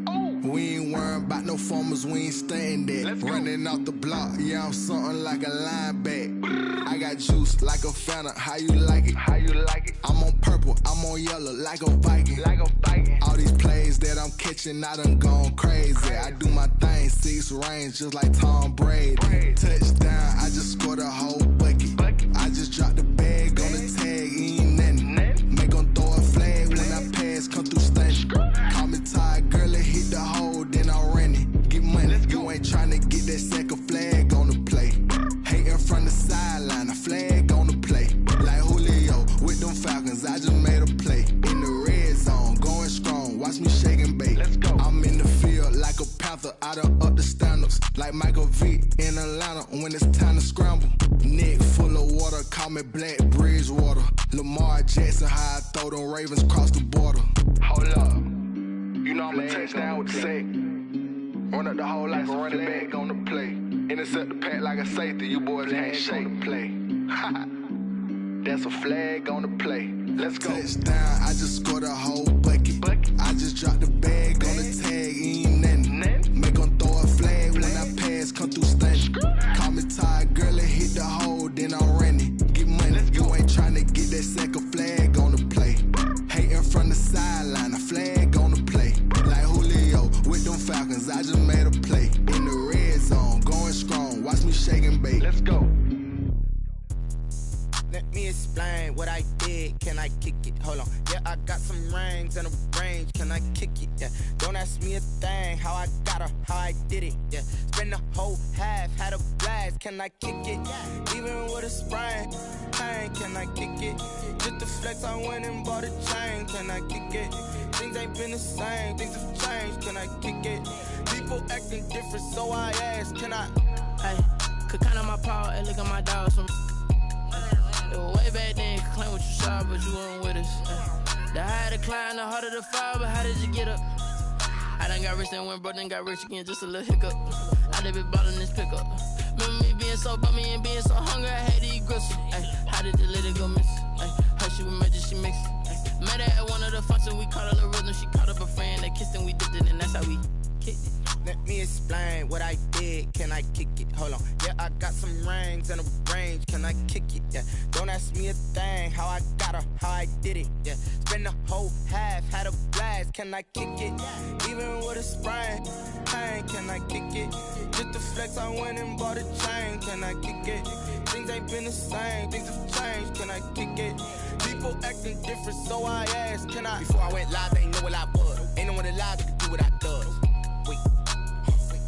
We ain't worrying about no formers, we ain't staying there. Running off the block, yeah, I'm something like a lineback. I got juice like a Fanta, how you like it? How you like it? I'm on purple, I'm on yellow like a Viking. Like a Viking. All these plays that I'm catching, I done gone crazy. I do my thing, 6 range just like Tom Brady. Touchdown, I just scored a whole bucket. I just dropped the bag on the tag, ain't nothing. Make 'em throw a flag when I pass, come through stunning. Call me tired, girl, and hit the hole, then I'm running. Get money, you ain't tryna get that second flag on the play. Hating from the sideline, a flag on the play. Like Julio with them Falcons, I just made a play. In the red zone, going strong, watch me shake and bake. Let's go. I'm in the field like a panther, I done up the standards. Like Michael Vick in Atlanta when it's time to scramble. Neck full of water, call me Black Bridgewater. Lamar Jackson, how I throw them Ravens cross the border. Hold up. You know I'm a touchdown with the sack. Run up the hole like a running back on the play. Intercept the pack like a safety. You boys ain't shake the play. That's a flag on the play. Let's go. Touchdown, I just scored a whole bucket. I just dropped the bag on the tag, ain't nothing. Make 'em throw a flag when I pass, come through stunning. Call me tired, girl, and hit the hole, then I'm running. Get money, you ain't tryna get that second flag on the play. Hating from the sideline, a flag on the play. Like Julio with them Falcons, I just made a play. In the red zone, going strong, watch me shake and bake. Let's go. Let me explain what I did. Can I kick it? Hold on. Yeah, I got some rings and a range. Can I kick it? Yeah. Don't ask me a thing. How I got her, how I did it. Yeah. Spend the whole half, had a blast. Can I kick it? Even with a sprain. Pain, can I kick it? Just the flex, I went and bought a chain. Can I kick it? Things ain't been the same. Things have changed. Can I kick it? People acting different, so I ask. Can I? Hey, could count on my power and look at my dogs from. It was way back then, could claim what you saw, but you weren't with us. The higher the climb, the harder the fall, but how did you get up? I done got rich and went broke, then got rich again, just a little hiccup. I done been ballin' this pickup. Remember me being so bummy and being so hungry, I had to eat gristle. How did the lady go miss? Her she was magic, she mixed. Met her at one of the functions, we caught a little rhythm. She caught up a friend, they kissed and we dipped it, and that's how we kicked it. Let me explain what I did. Can I kick it? Hold on. Yeah, I got some rings and a range. Can I kick it? Yeah. Don't ask me a thing. How I got her, how I did it. Yeah. Spend the whole half, had a blast. Can I kick it? Even with a sprain. Pain, can I kick it? Just the flex, I went and bought a chain. Can I kick it? Things ain't been the same. Things have changed. Can I kick it? People acting different, so I asked. Can I? Before I went live, they ain't know what I was. Ain't no one alive that could do what I does. Wait.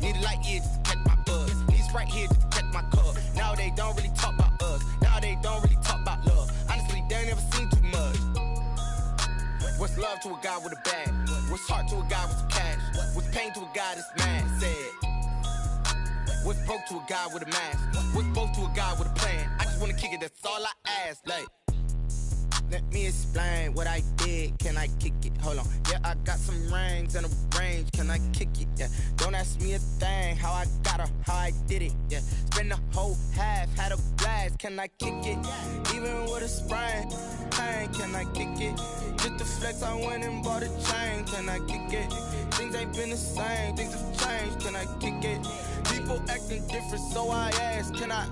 Need a light here just to catch my buzz. Need Sprite here just to catch my cup. Now they don't really talk about us. Now they don't really talk about love. Honestly, they ain't never seen too much. What's love to a guy with a bag? What's heart to a guy with some cash? What's pain to a guy that's mad? Said. What's broke to a guy with a mask? What's both to a guy with a plan? I just wanna kick it, that's all I ask. Like. Let me explain what I did. Can I kick it? Hold on. Yeah, I got some rings and a range. Can I kick it? Yeah. Don't ask me a thing. How I got her, how I did it. Yeah. Spend the whole half, had a blast. Can I kick it? Even with a sprain. Pain, can I kick it? Just the flex, I went and bought a chain. Can I kick it? Things ain't been the same. Things have changed. Can I kick it? People acting different, so I ask. Can I?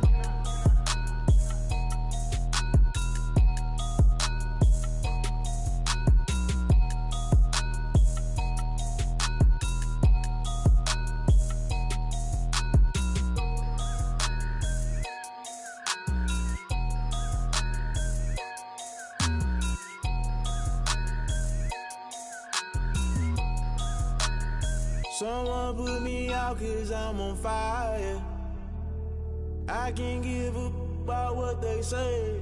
Someone put me out 'cause I'm on fire. I can't give a about what they say.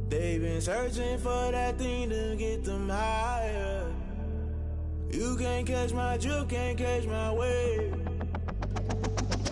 They've been searching for that thing to get them higher. You can't catch my drift, can't catch my wave.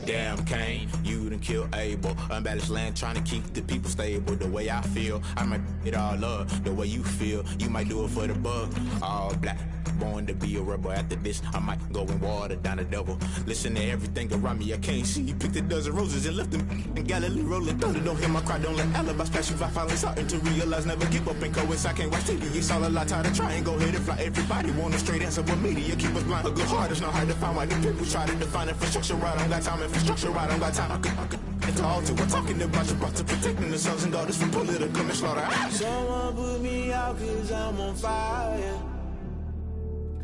Damn, Kane, you done killed Abel. Unbalanced land, trying to keep the people stable. The way I feel, I might it all up. The way you feel, you might do it for the bug. All black, born to be a rebel. After this, I might go and water down the devil. Listen to everything around me, I can't see. You picked a dozen roses and left them in Galilee rolling thunder. Don't hear my cry, don't let alibis pass you. I finally starting to realize, never give up and coast. I can't watch TV, it's all a lot. Tired of trying, go ahead and fly. Everybody want a straight answer, but media keep us blind. A good heart is not hard to find. Why the people try to define infrastructure right? I don't got time, infrastructure right, I don't got time. I could it's all to we're talking about you, about to protecting the sons and daughters from political and slaughter. Someone put me out 'cause I'm on fire.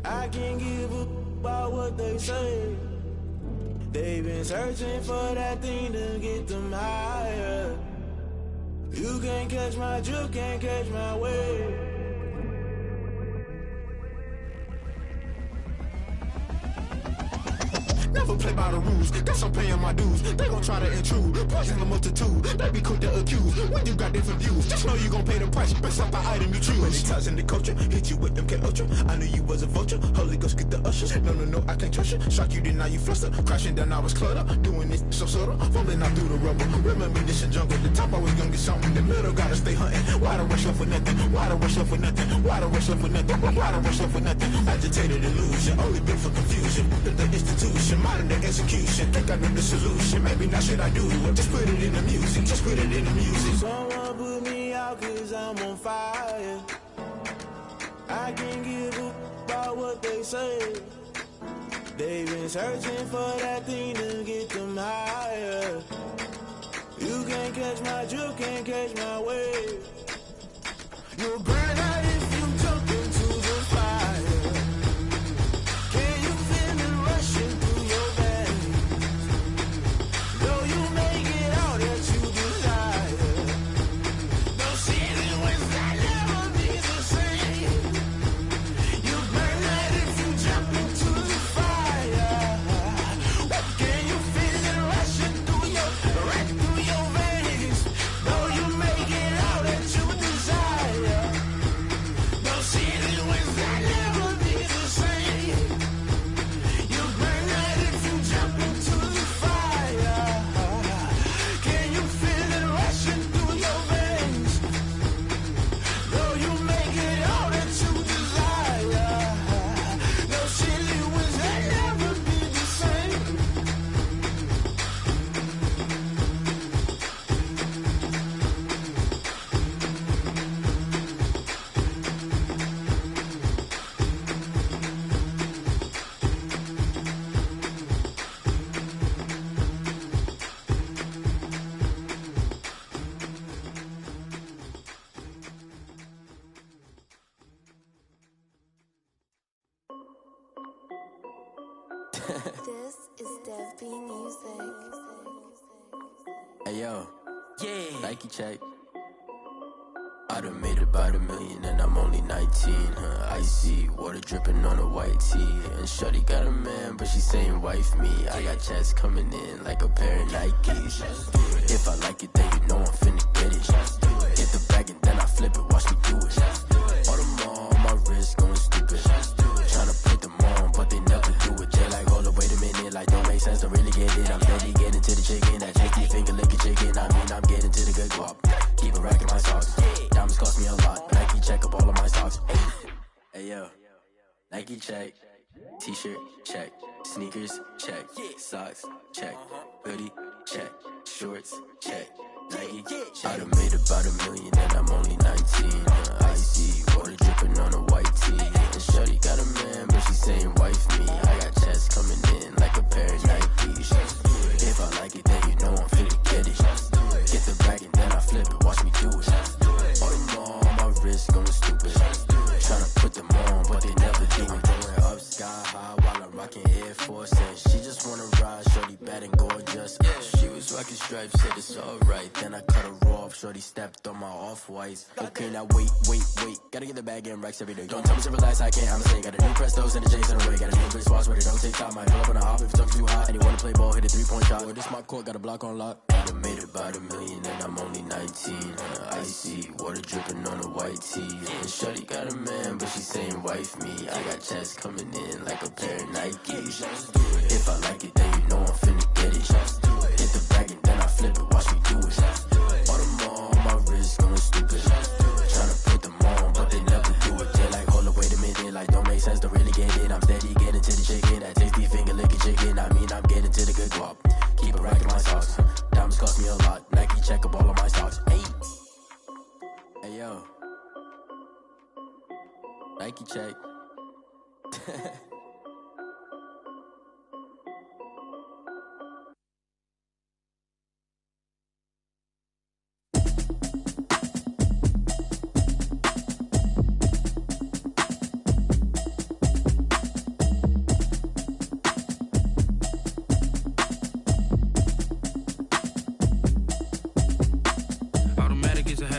I can't give a about what they say. They've been searching for that thing to get them higher. You can't catch my drift, can't catch my wave. Never play by the rules, guess I'm paying my dues. They gon' try to intrude, poison the multitude. They be quick to accuse, when you got different views. Just know you gon' pay the price, based off the item you choose. Many times in the culture, hit you with them K Ultra. I knew you was a vulture, Holy Ghost get the ushers. No, I can't trust you. Shock you, then now you fluster. Crashing down, I was cluttered. Doing this so subtle, falling out through the rubble. Remember this in jungle, the top I was gonna get something. The middle gotta stay hunting. Why the rush left for nothing? Why the rush left for nothing? Why the rush left for nothing? Why the rush left for nothing? Agitated illusion, only built for confusion. The institution, modern day execution. Think I know the solution. Maybe not should I do it? Just put it in the music. Just put it in the music. Someone put me out 'cause I'm on fire. I can't give a about what they say. They've been searching for that thing to get them higher. You can't catch my drift, can't catch my wave. You'll burn out if you jump into the fire. Can you feel it rushing through your veins? Though you make it all that you desire. No city was that never be the same. You burn out if you jump into the fire. Can you feel it rushing through your veins? Though you make it all that you desire. No city was that never be the same. You burn out if you jump into the fire. Can you feel it rushing through your veins? Though you make it all that you desire. No city was that never be the same. This is Dev B Music. Hey yo, Nike check. I done made about $1 million and I'm only 19. Icy water dripping on a white tee. And shorty got a man, but she saying wife me. I got checks coming in like a pair of Nikes. If I like it, then you know I'm finna get it. Get the bag and then I flip it, watch me do it. All them on my wrist going stupid. Tryna put them on, but they never do it. They like, hold up, wait a minute, like don't make sense, don't really get it. I'm steady getting to the chicken, that chicky finger licking chicken. I mean, I'm getting to the good guap. Keep a rack in my socks. Diamonds cost me a lot. Nike check up all of my stocks. Hey yo, Nike check. T-shirt check. Sneakers check. Socks check. Hoodie check. Shorts check. Nike I done made about $1 million and I'm only 19. Icy water dripping on a white tee. And shorty got a man, but she saying wife me. I got checks coming in like a pair of Nikes. If I like it, then you know I'm finna get it. Get the bag and then I flip it, watch me do it. All them on my wrist going stupid. Tryna put them on, but they never do it. Going up sky high while I'm rocking Air Force. And she just wanna ride, shorty bad and gorgeous. She was rocket stripes, said it's alright. Then I cut her off, shorty stepped on my off-whites. Okay, now wait. Gotta get the bag in racks every day. Don't tell me to relax, I can't, I'm saying. Got a new Prestos and the J's in the way. Got a new Chris Watch, but it don't take time. Might pull up on a hop if it's up too hot. And you wanna play ball, hit a 3-point shot. Boy, this my court, got a block on lock. I done made about $1 million and I'm only 19. Icy, water dripping on a white tee. And shorty got a man, but she saying wife me. I got checks coming in like a pair of Nikes. If I like it, then you know I'm finna get it. Hit the bag and then I flip it, watch me do it. All them on my wrist going stupid. Tryna put them on, but they never do it. They're like, hold up, wait a minute, like don't make sense, don't really get it. I'm steady getting to the chicken, that tasty finger licking chicken. I mean, I'm getting to the good guap. Keep a rack in my socks. Diamonds cost me a lot. Nike check up all of my stocks. Hey yo, Nike check.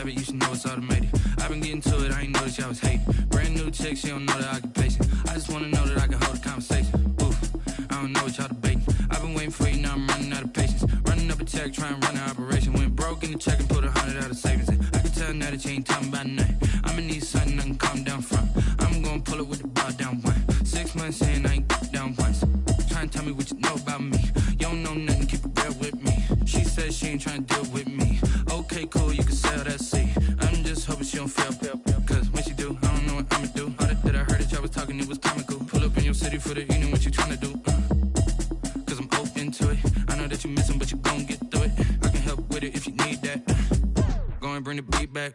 You should know it's automated. I've been getting to it, I ain't noticed y'all was hating. Brand new chick, she don't know the occupation. I just wanna know that I can hold a conversation. Oof, I don't know what y'all debating. I've been waiting for you, now I'm running out of patience. Running up a check, trying to run an operation. Went broke in the check and put 100 out of savings in. I can tell now that you ain't talking about nothing. I'ma need something I can calm down from. I'm gonna pull it with the bar down one. 6 months in, I ain't down once. Trying to tell me what you know about me. You don't know nothing, keep it real with me. She says she ain't trying to deal with me. Okay, cool, you can sell that seat. I'm just hoping she don't fail. Cause when she do, I don't know what I'ma do. All that I heard that y'all was talking, it was comical. Pull up in your city for the evening, what you tryna do? Cause I'm open to it. I know that you missing, but you gon' get through it. I can help with it if you need that. Go and bring the beat back.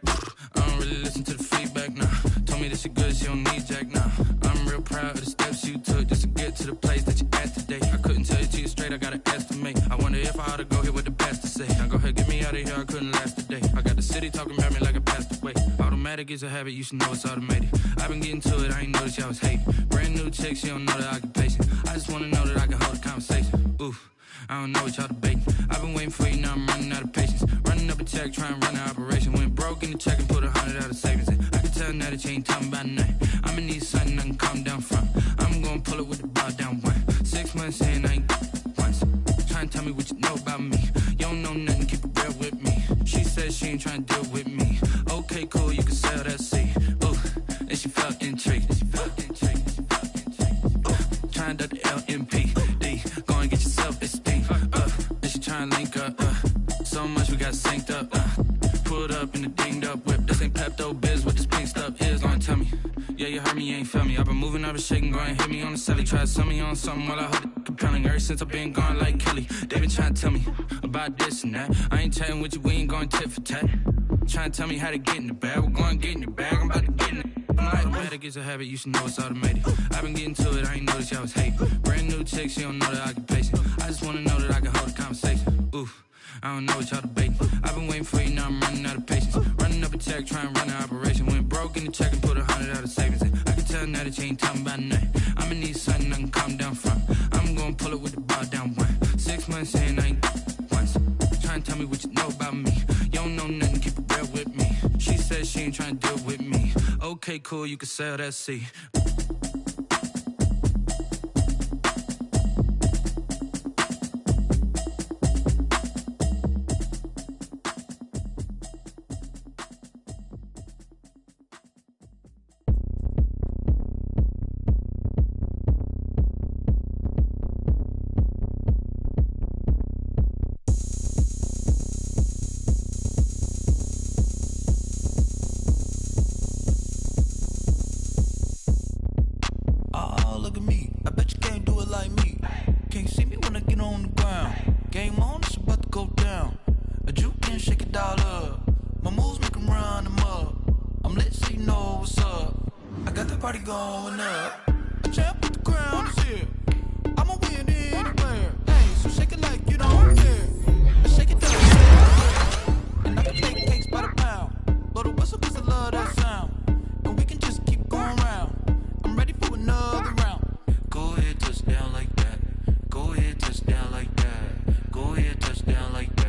I don't really listen to the feedback, nah. Told me that she good, she don't need jack, nah. I'm real proud of the steps you took just to get to the place that you at today. I couldn't tell you to you straight, I gotta estimate. I wonder if I ought to go here with the best to say. Now go ahead, get me out of here, I couldn't last today. I got the city talking about me like I passed away. Automatic is a habit, you should know it's automated. I've been getting to it, I ain't noticed y'all was hating. Brand new chick, she don't know the occupation. I just wanna know that I can hold a conversation. Oof, I don't know what y'all debating. I've been waiting for you, now I'm running out of patience. Running up a check, trying to run an operation. Went broke in the check and put 100 out of savings in. I can tell now that you ain't talking about nothing. I'ma need something I can calm down from. I'm gonna pull it with the bar down one. 6 months in, I ain't once. Trying to tell me what you know about me. You don't know nothing, keep it real with me. She says she ain't trying to deal with me. Okay, cool, you can sell that seat. Ooh, and she felt intrigued. Trying to the LMPD. Go and get yourself esteem. And she trying to link up. So much we got synced up. Pulled up in the dinged up whip. This ain't Pepto-Biz, what this pink stuff is. Don't tell me. Yeah, you heard me, you ain't feel me. I've been moving, I've been shaking, go and hit me on the celly. Try to sell me on something while I hold it compelling. Ever since I've been gone like Kelly, they been trying to tell me about this and that. I ain't chatting with you, we ain't going tit for tat. Trying to tell me how to get in the bag. We're going to get in the bag, I'm about to get in it. Automatic is a habit, you should know it's automated. I've been getting to it, I ain't noticed y'all was hating. Brand new chick, she don't know the occupation. I just wanna know that I can hold a conversation. Oof, I don't know what y'all debating. I've been waiting for you, now I'm running out of patience. Running up a check, trying to run an operation. Went broke in the check and put 100 out of savings in. I can tell now that you ain't talking about nothing. I'ma need something I can calm down from. I'm gonna pull it with the bar down one. 6 months in, I ain't once. Trying to tell me what you know about me. You don't know nothing, keep it real with me. She says she ain't trying to deal with me. Okay, cool, you can sell that seat. Party going up. A champ with the crown is here. I'ma win anywhere. Hey, so shake it like you don't care. And shake it down. And I can take cakes by the pound. Blow the whistle cause I love that sound. And we can just keep going round. I'm ready for another round. Go ahead, touch down like that. Go ahead, touch down like that. Go ahead, touch down like that.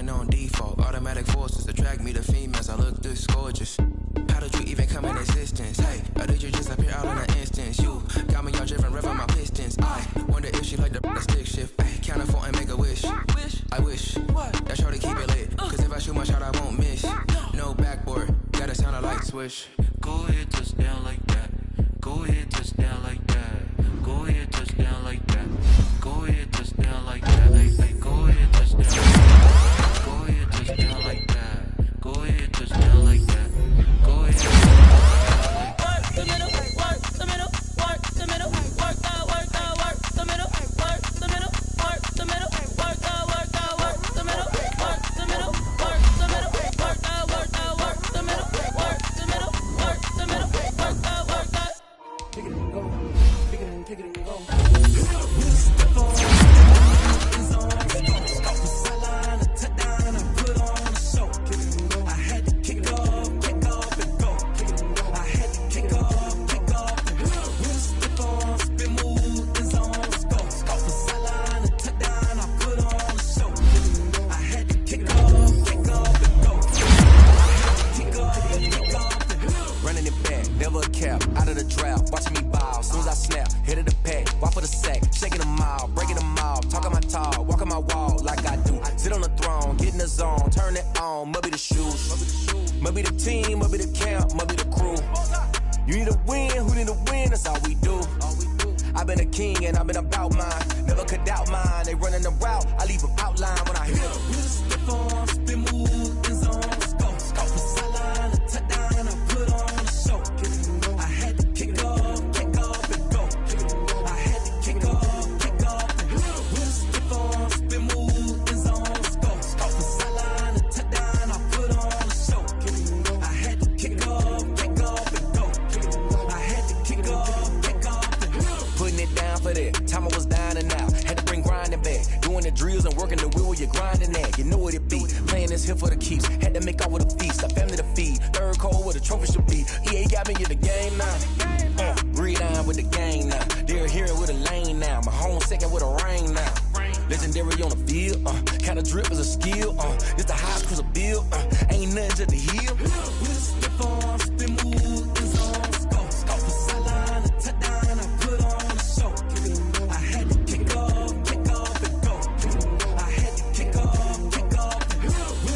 running on default. Automatic forces attract me to females. I look this gorgeous. How did you even come in existence? Hey, or did you just appear out in an instance? You got me all driven, revving my pistons. I wonder if she like the stick shift. Hey, count it 4 and make a wish. I wish that shorty keep it lit. Cause if I shoot my shot, I won't miss. No backboard, gotta sound a light switch. Go ahead, touch down like that. Go ahead, touch down like that. Go ahead, touch down like that. Go ahead, touch down like that. Hey, go ahead, touch down. Go ahead, touch down like that. Go ahead, touch down like that. Go ahead. Work the middle, work the middle, work the middle, work that, work the middle, work the middle, work the middle, work that, work the middle, work the middle, work the middle, work that, work the middle, work the middle, work the middle, work that, work that. Pick it and go, pick it and go. Out of the drought, watching me ball. Soon as I snap, hit of the pack, walk for the sack, shaking them all, breaking them all, talking my talk, walking my wall like I do. Sit on the throne, get in the zone, turn it on, must be the shoes, must be the team, must be the camp, must be the crew. You need a win, who need a win? That's all we do. I've been a king and I've been about mine, never could doubt mine. They running the route, I leave them outline when I hit them. Step on, spin, move, in zone, let's go. Scout the sideline, touchdown, I put on the show. Time I was down and out, had to bring grinding back. Doing the drills and working the wheel where you're grinding at. You know what it be, playing this here for the keeps. Had to make out with a feast, a family to feed. Third cold where the trophy should be. EA got me in the game now. Read on with the game now. They're hearing with a lane now. My home second with a rain now. Legendary on the field, kinda drip is a skill. It's the highest cruiser bill, ain't nothing to the hill. Step on, spin, move, in zone, let's go. Scout the sideline, touchdown, I put on the show. I had to kick off and go. I had to kick off and go.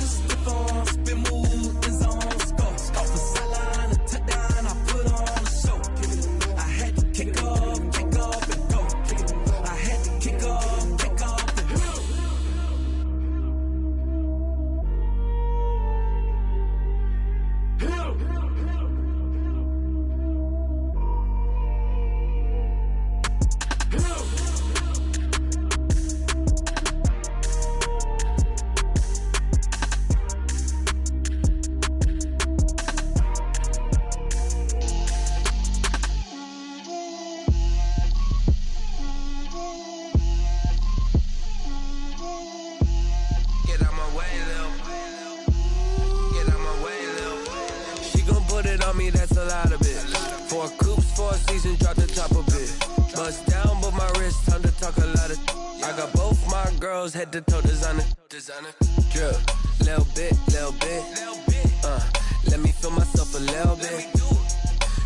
Step on, spin, move, in zone, let's go. Scout the sideline, touchdown, I put on the show. I had to kick off and go. I had to kick off and go. That's a lot of it. 4 coops, 4 seasons, drop the top a bit. Bust down, but my wrist, time to talk a lot of. I got both my girls head to toe designer. Drip, little bit. Let me feel myself a little bit.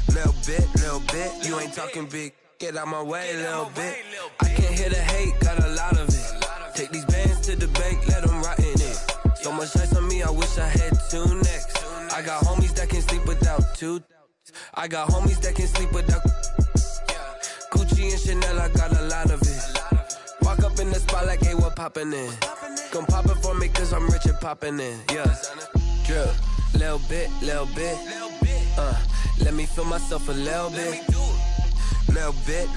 Little bit. You ain't talking big. Get out my way, little bit. I can't hear the hate, got a lot of it. Take these bands to the bank, let them rot in it. So much ice on me, I wish I had 2 necks. I got homies that can sleep without 2. I got homies that can sleep without Gucci and Chanel, I got a lot of it. Walk up in the spot like, hey, what poppin' in? Come pop it for me, cause I'm rich and poppin' in. Yeah, drip, little bit. Let me feel myself a little bit. Little bit.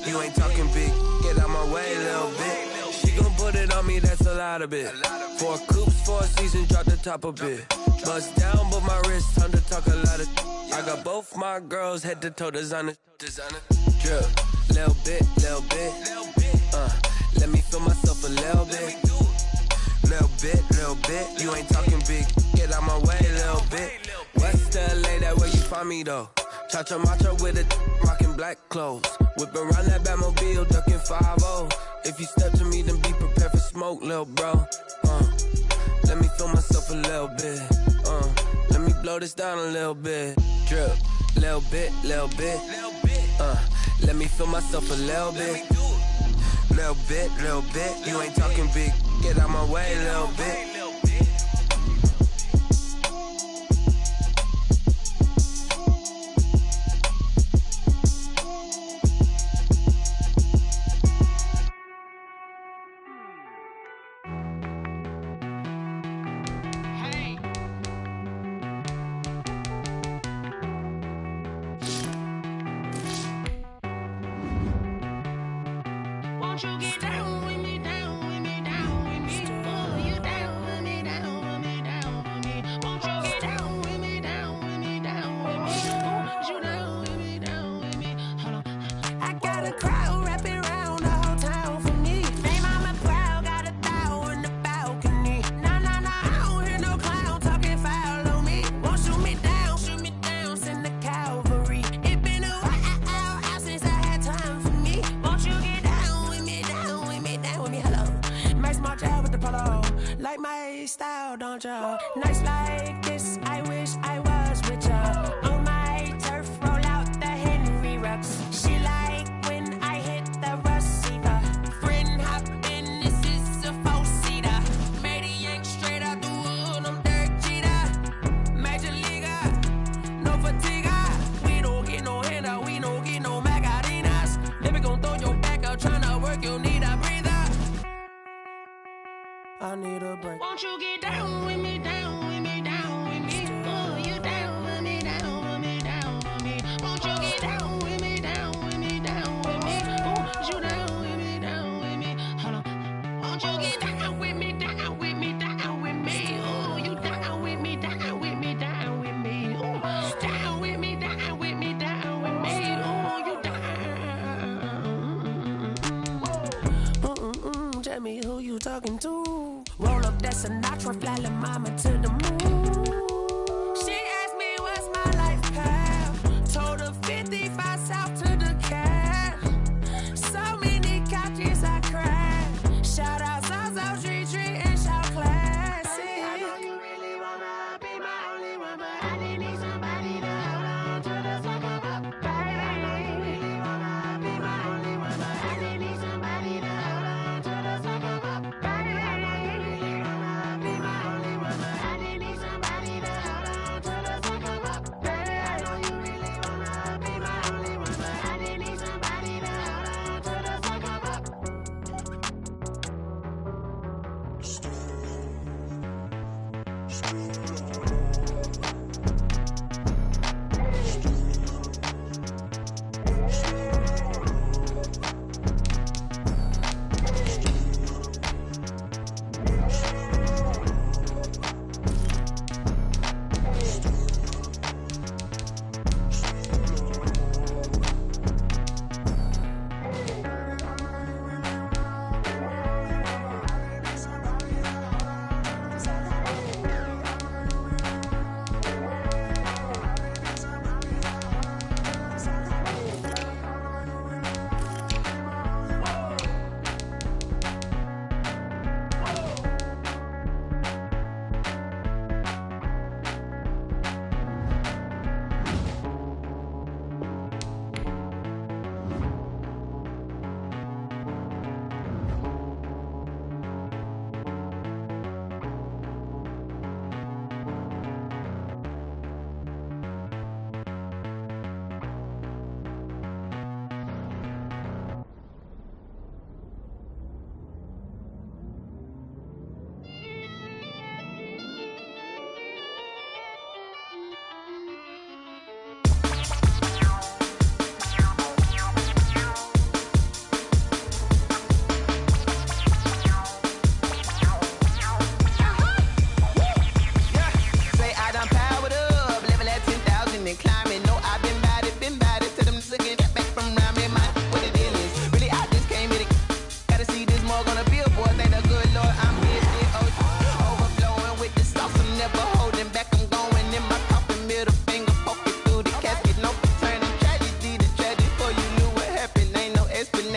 You ain't talking big. Get out my way, little bit. She gon' put it on me, that's a lot of it. 4 coops, 4 seasons, drop the top a bit. Bust down, but my wrist, time to talk a lot of. I got both my girls head to toe designer. Drip, little bit. Let me feel myself a little bit. Little bit. You ain't talking big. Get out my way, little bit. West LA, that where you find me though. Cha-cha matcha with a rockin' black clothes. Whip around that Batmobile, ducking 5-0. If you step to me, then be prepared for smoke, little bro. a little bit. Let me blow this down a little bit. Drip, little bit, little bit. Let me feel myself a little bit. Little bit, little bit. You ain't talking big. Get out my way a little bit. Nights like this, I wish I was with ya. On my turf, roll out the Henry rocks. She like when I hit the receiver. Friend hop in, this is a four-seater. Made a yank straight out the wood, I'm Derek Jeter. Major leaguer, no fatigue. We don't get no handout, we don't get no Macarinas. Never gon' throw your back out, tryna work, you need a breather. I need a break. Won't you get down with me, down with me, down with me? Oh, you down with me, down with me, down with me. Won't you get down with me, down with me, down with me? Oh, you down with me, down with me? Hold on. Won't you get down with me, down with me, down with me? Oh, you down with me, down with me, down with me? Oh, down with me, down with me, down with me? Oh, you down. Tell me who you talking to. Roll up that Sinatra, fly la mama to the moon. She asked me what's my life path. Told her 55 south to the cat. So many couches I cried. Shout out South Street and shout classic. I know you really wanna be my only one, but I didn't need somebody to hold on to the second up. Baby, I know you really wanna be my only one, but I didn't need somebody to hold on to the second up. Baby, I know you really wanna be my only one, but I didn't need somebody to hold on to the second up. Baby, I know you really wanna be my only one, but I didn't need somebody to hold on to the second up.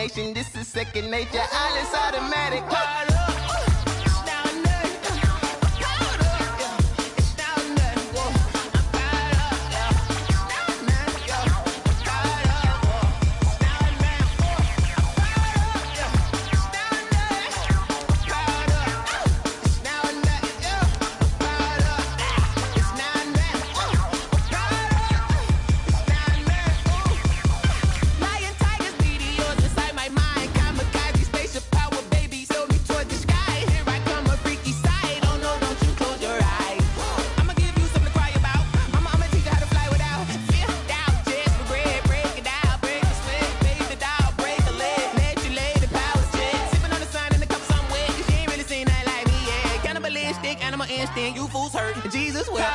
destination. This is second nature. All is automatic. Hold up, down there, hold up, I'ma stand you fools hurt. Jesus will.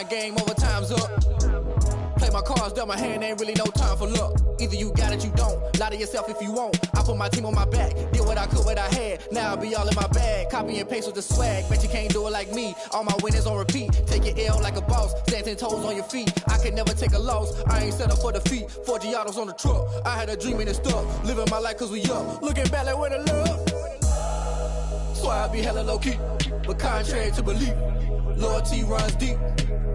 Game over, time's up. Play my cards, dealt my hand, ain't really no time for luck. Either you got it, you don't. Lie to yourself if you won't. I put my team on my back, did what I could, what I had. Now I'll be all in my bag. Copy and paste with the swag. Bet you can't do it like me. All my winners on repeat. Take your L like a boss. Stand 10 toes on your feet. I can never take a loss. I ain't set up for defeat. 4 Giottos on the truck. I had a dream and it stuck. Living my life cause we up. Looking back like where the love. So I be hella low key. But contrary to belief, loyalty runs deep.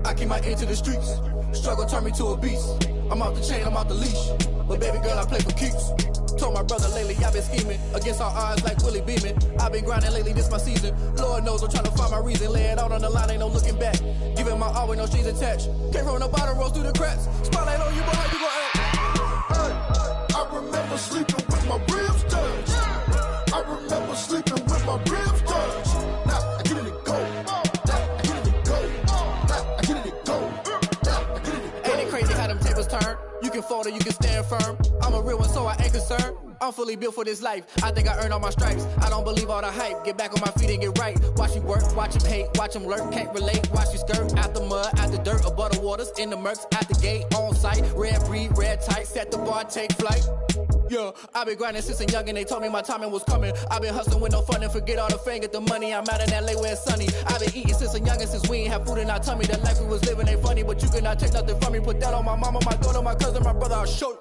I keep my ear to the streets. Struggle turned me to a beast. I'm off the chain, I'm off the leash. But baby girl, I play for keeps. Told my brother lately, I've been scheming. Against all odds like Willie Beeman. I've been grinding lately, this my season. Lord knows I'm trying to find my reason. Lay it out on the line, ain't no looking back. Giving my all with no strings attached. Came from the bottom, rose through the cracks. Spotlight on you, but how you gon' act? Hey, I remember sleeping with my ribs touched. I remember sleeping with my ribs touched. Now I get it to go. Turn. You can fold or you can stand firm. I'm a real one, so I ain't concerned. I'm fully built for this life. I think I earned all my stripes. I don't believe all the hype. Get back on my feet and get right. Watch you work, watch him hate, watch him lurk. Can't relate, watch you skirt. Out the mud, out the dirt, above the waters, in the murks, out the gate, on site. Red breed, red tight, set the bar, take flight. Yeah, I've been grinding since a young and they told me my timing was coming. I've been hustling with no fun and forget all the fame, get the money. I'm out in LA where it's sunny. I've been eating since a young and since we ain't have food in our tummy. The life we was living ain't funny, but you cannot take nothing from me. Put that on my mama, my daughter, my cousin, my brother, I'll show you.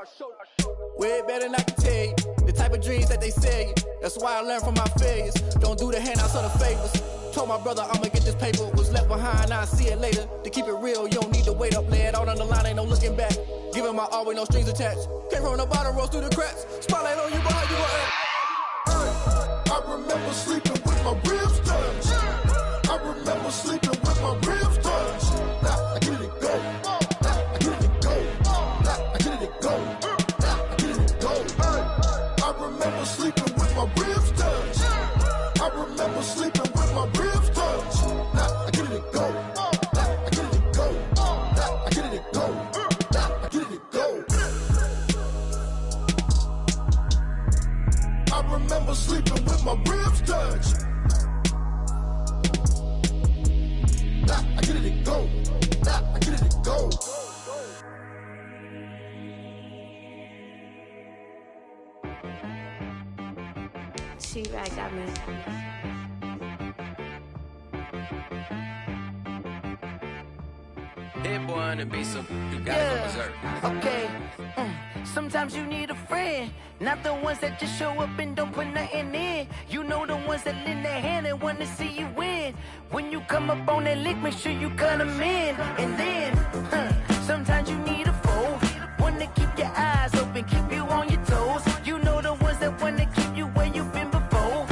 Way better than I can tell you. The type of dreams that they sell you. That's why I learned from my failures. Don't do the handouts or the favors. Told my brother I'ma get this paper. Was left behind, I'll see it later. To keep it real, you don't need to wait up. Lay it out on the line, ain't no looking back. Giving my all with no strings attached. Came from the bottom, rose through the cracks. Spotlight on you, but how you gon' act? Hey, I remember sleeping with my ribs touched. I remember sleeping with my ribs touched. Now I get it to go. Now I get it to go. Now I get it to go. Now I get it to go. Hey, I remember sleeping with my ribs touched. I remember sleeping with my ribs touched. Now I get it to go. Now I get it to go. Now I get it to go. Now I get it to go. I remember sleeping with my ribs touched. Now I get it to go. Now I get it to go. She-Rag got me. That boy on the beat, so you gotta go berserk. Okay. Sometimes you need a friend, not the ones that just show up and don't put nothing in. You know the ones that lend their hand and want to see you win. When you come up on that lick, make sure you cut them in. And then, sometimes you need a foe, one to keep your eyes open, keep you on your toes. You know the ones that want to keep you where you've been before.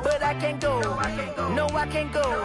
But I can't go, no I can't go.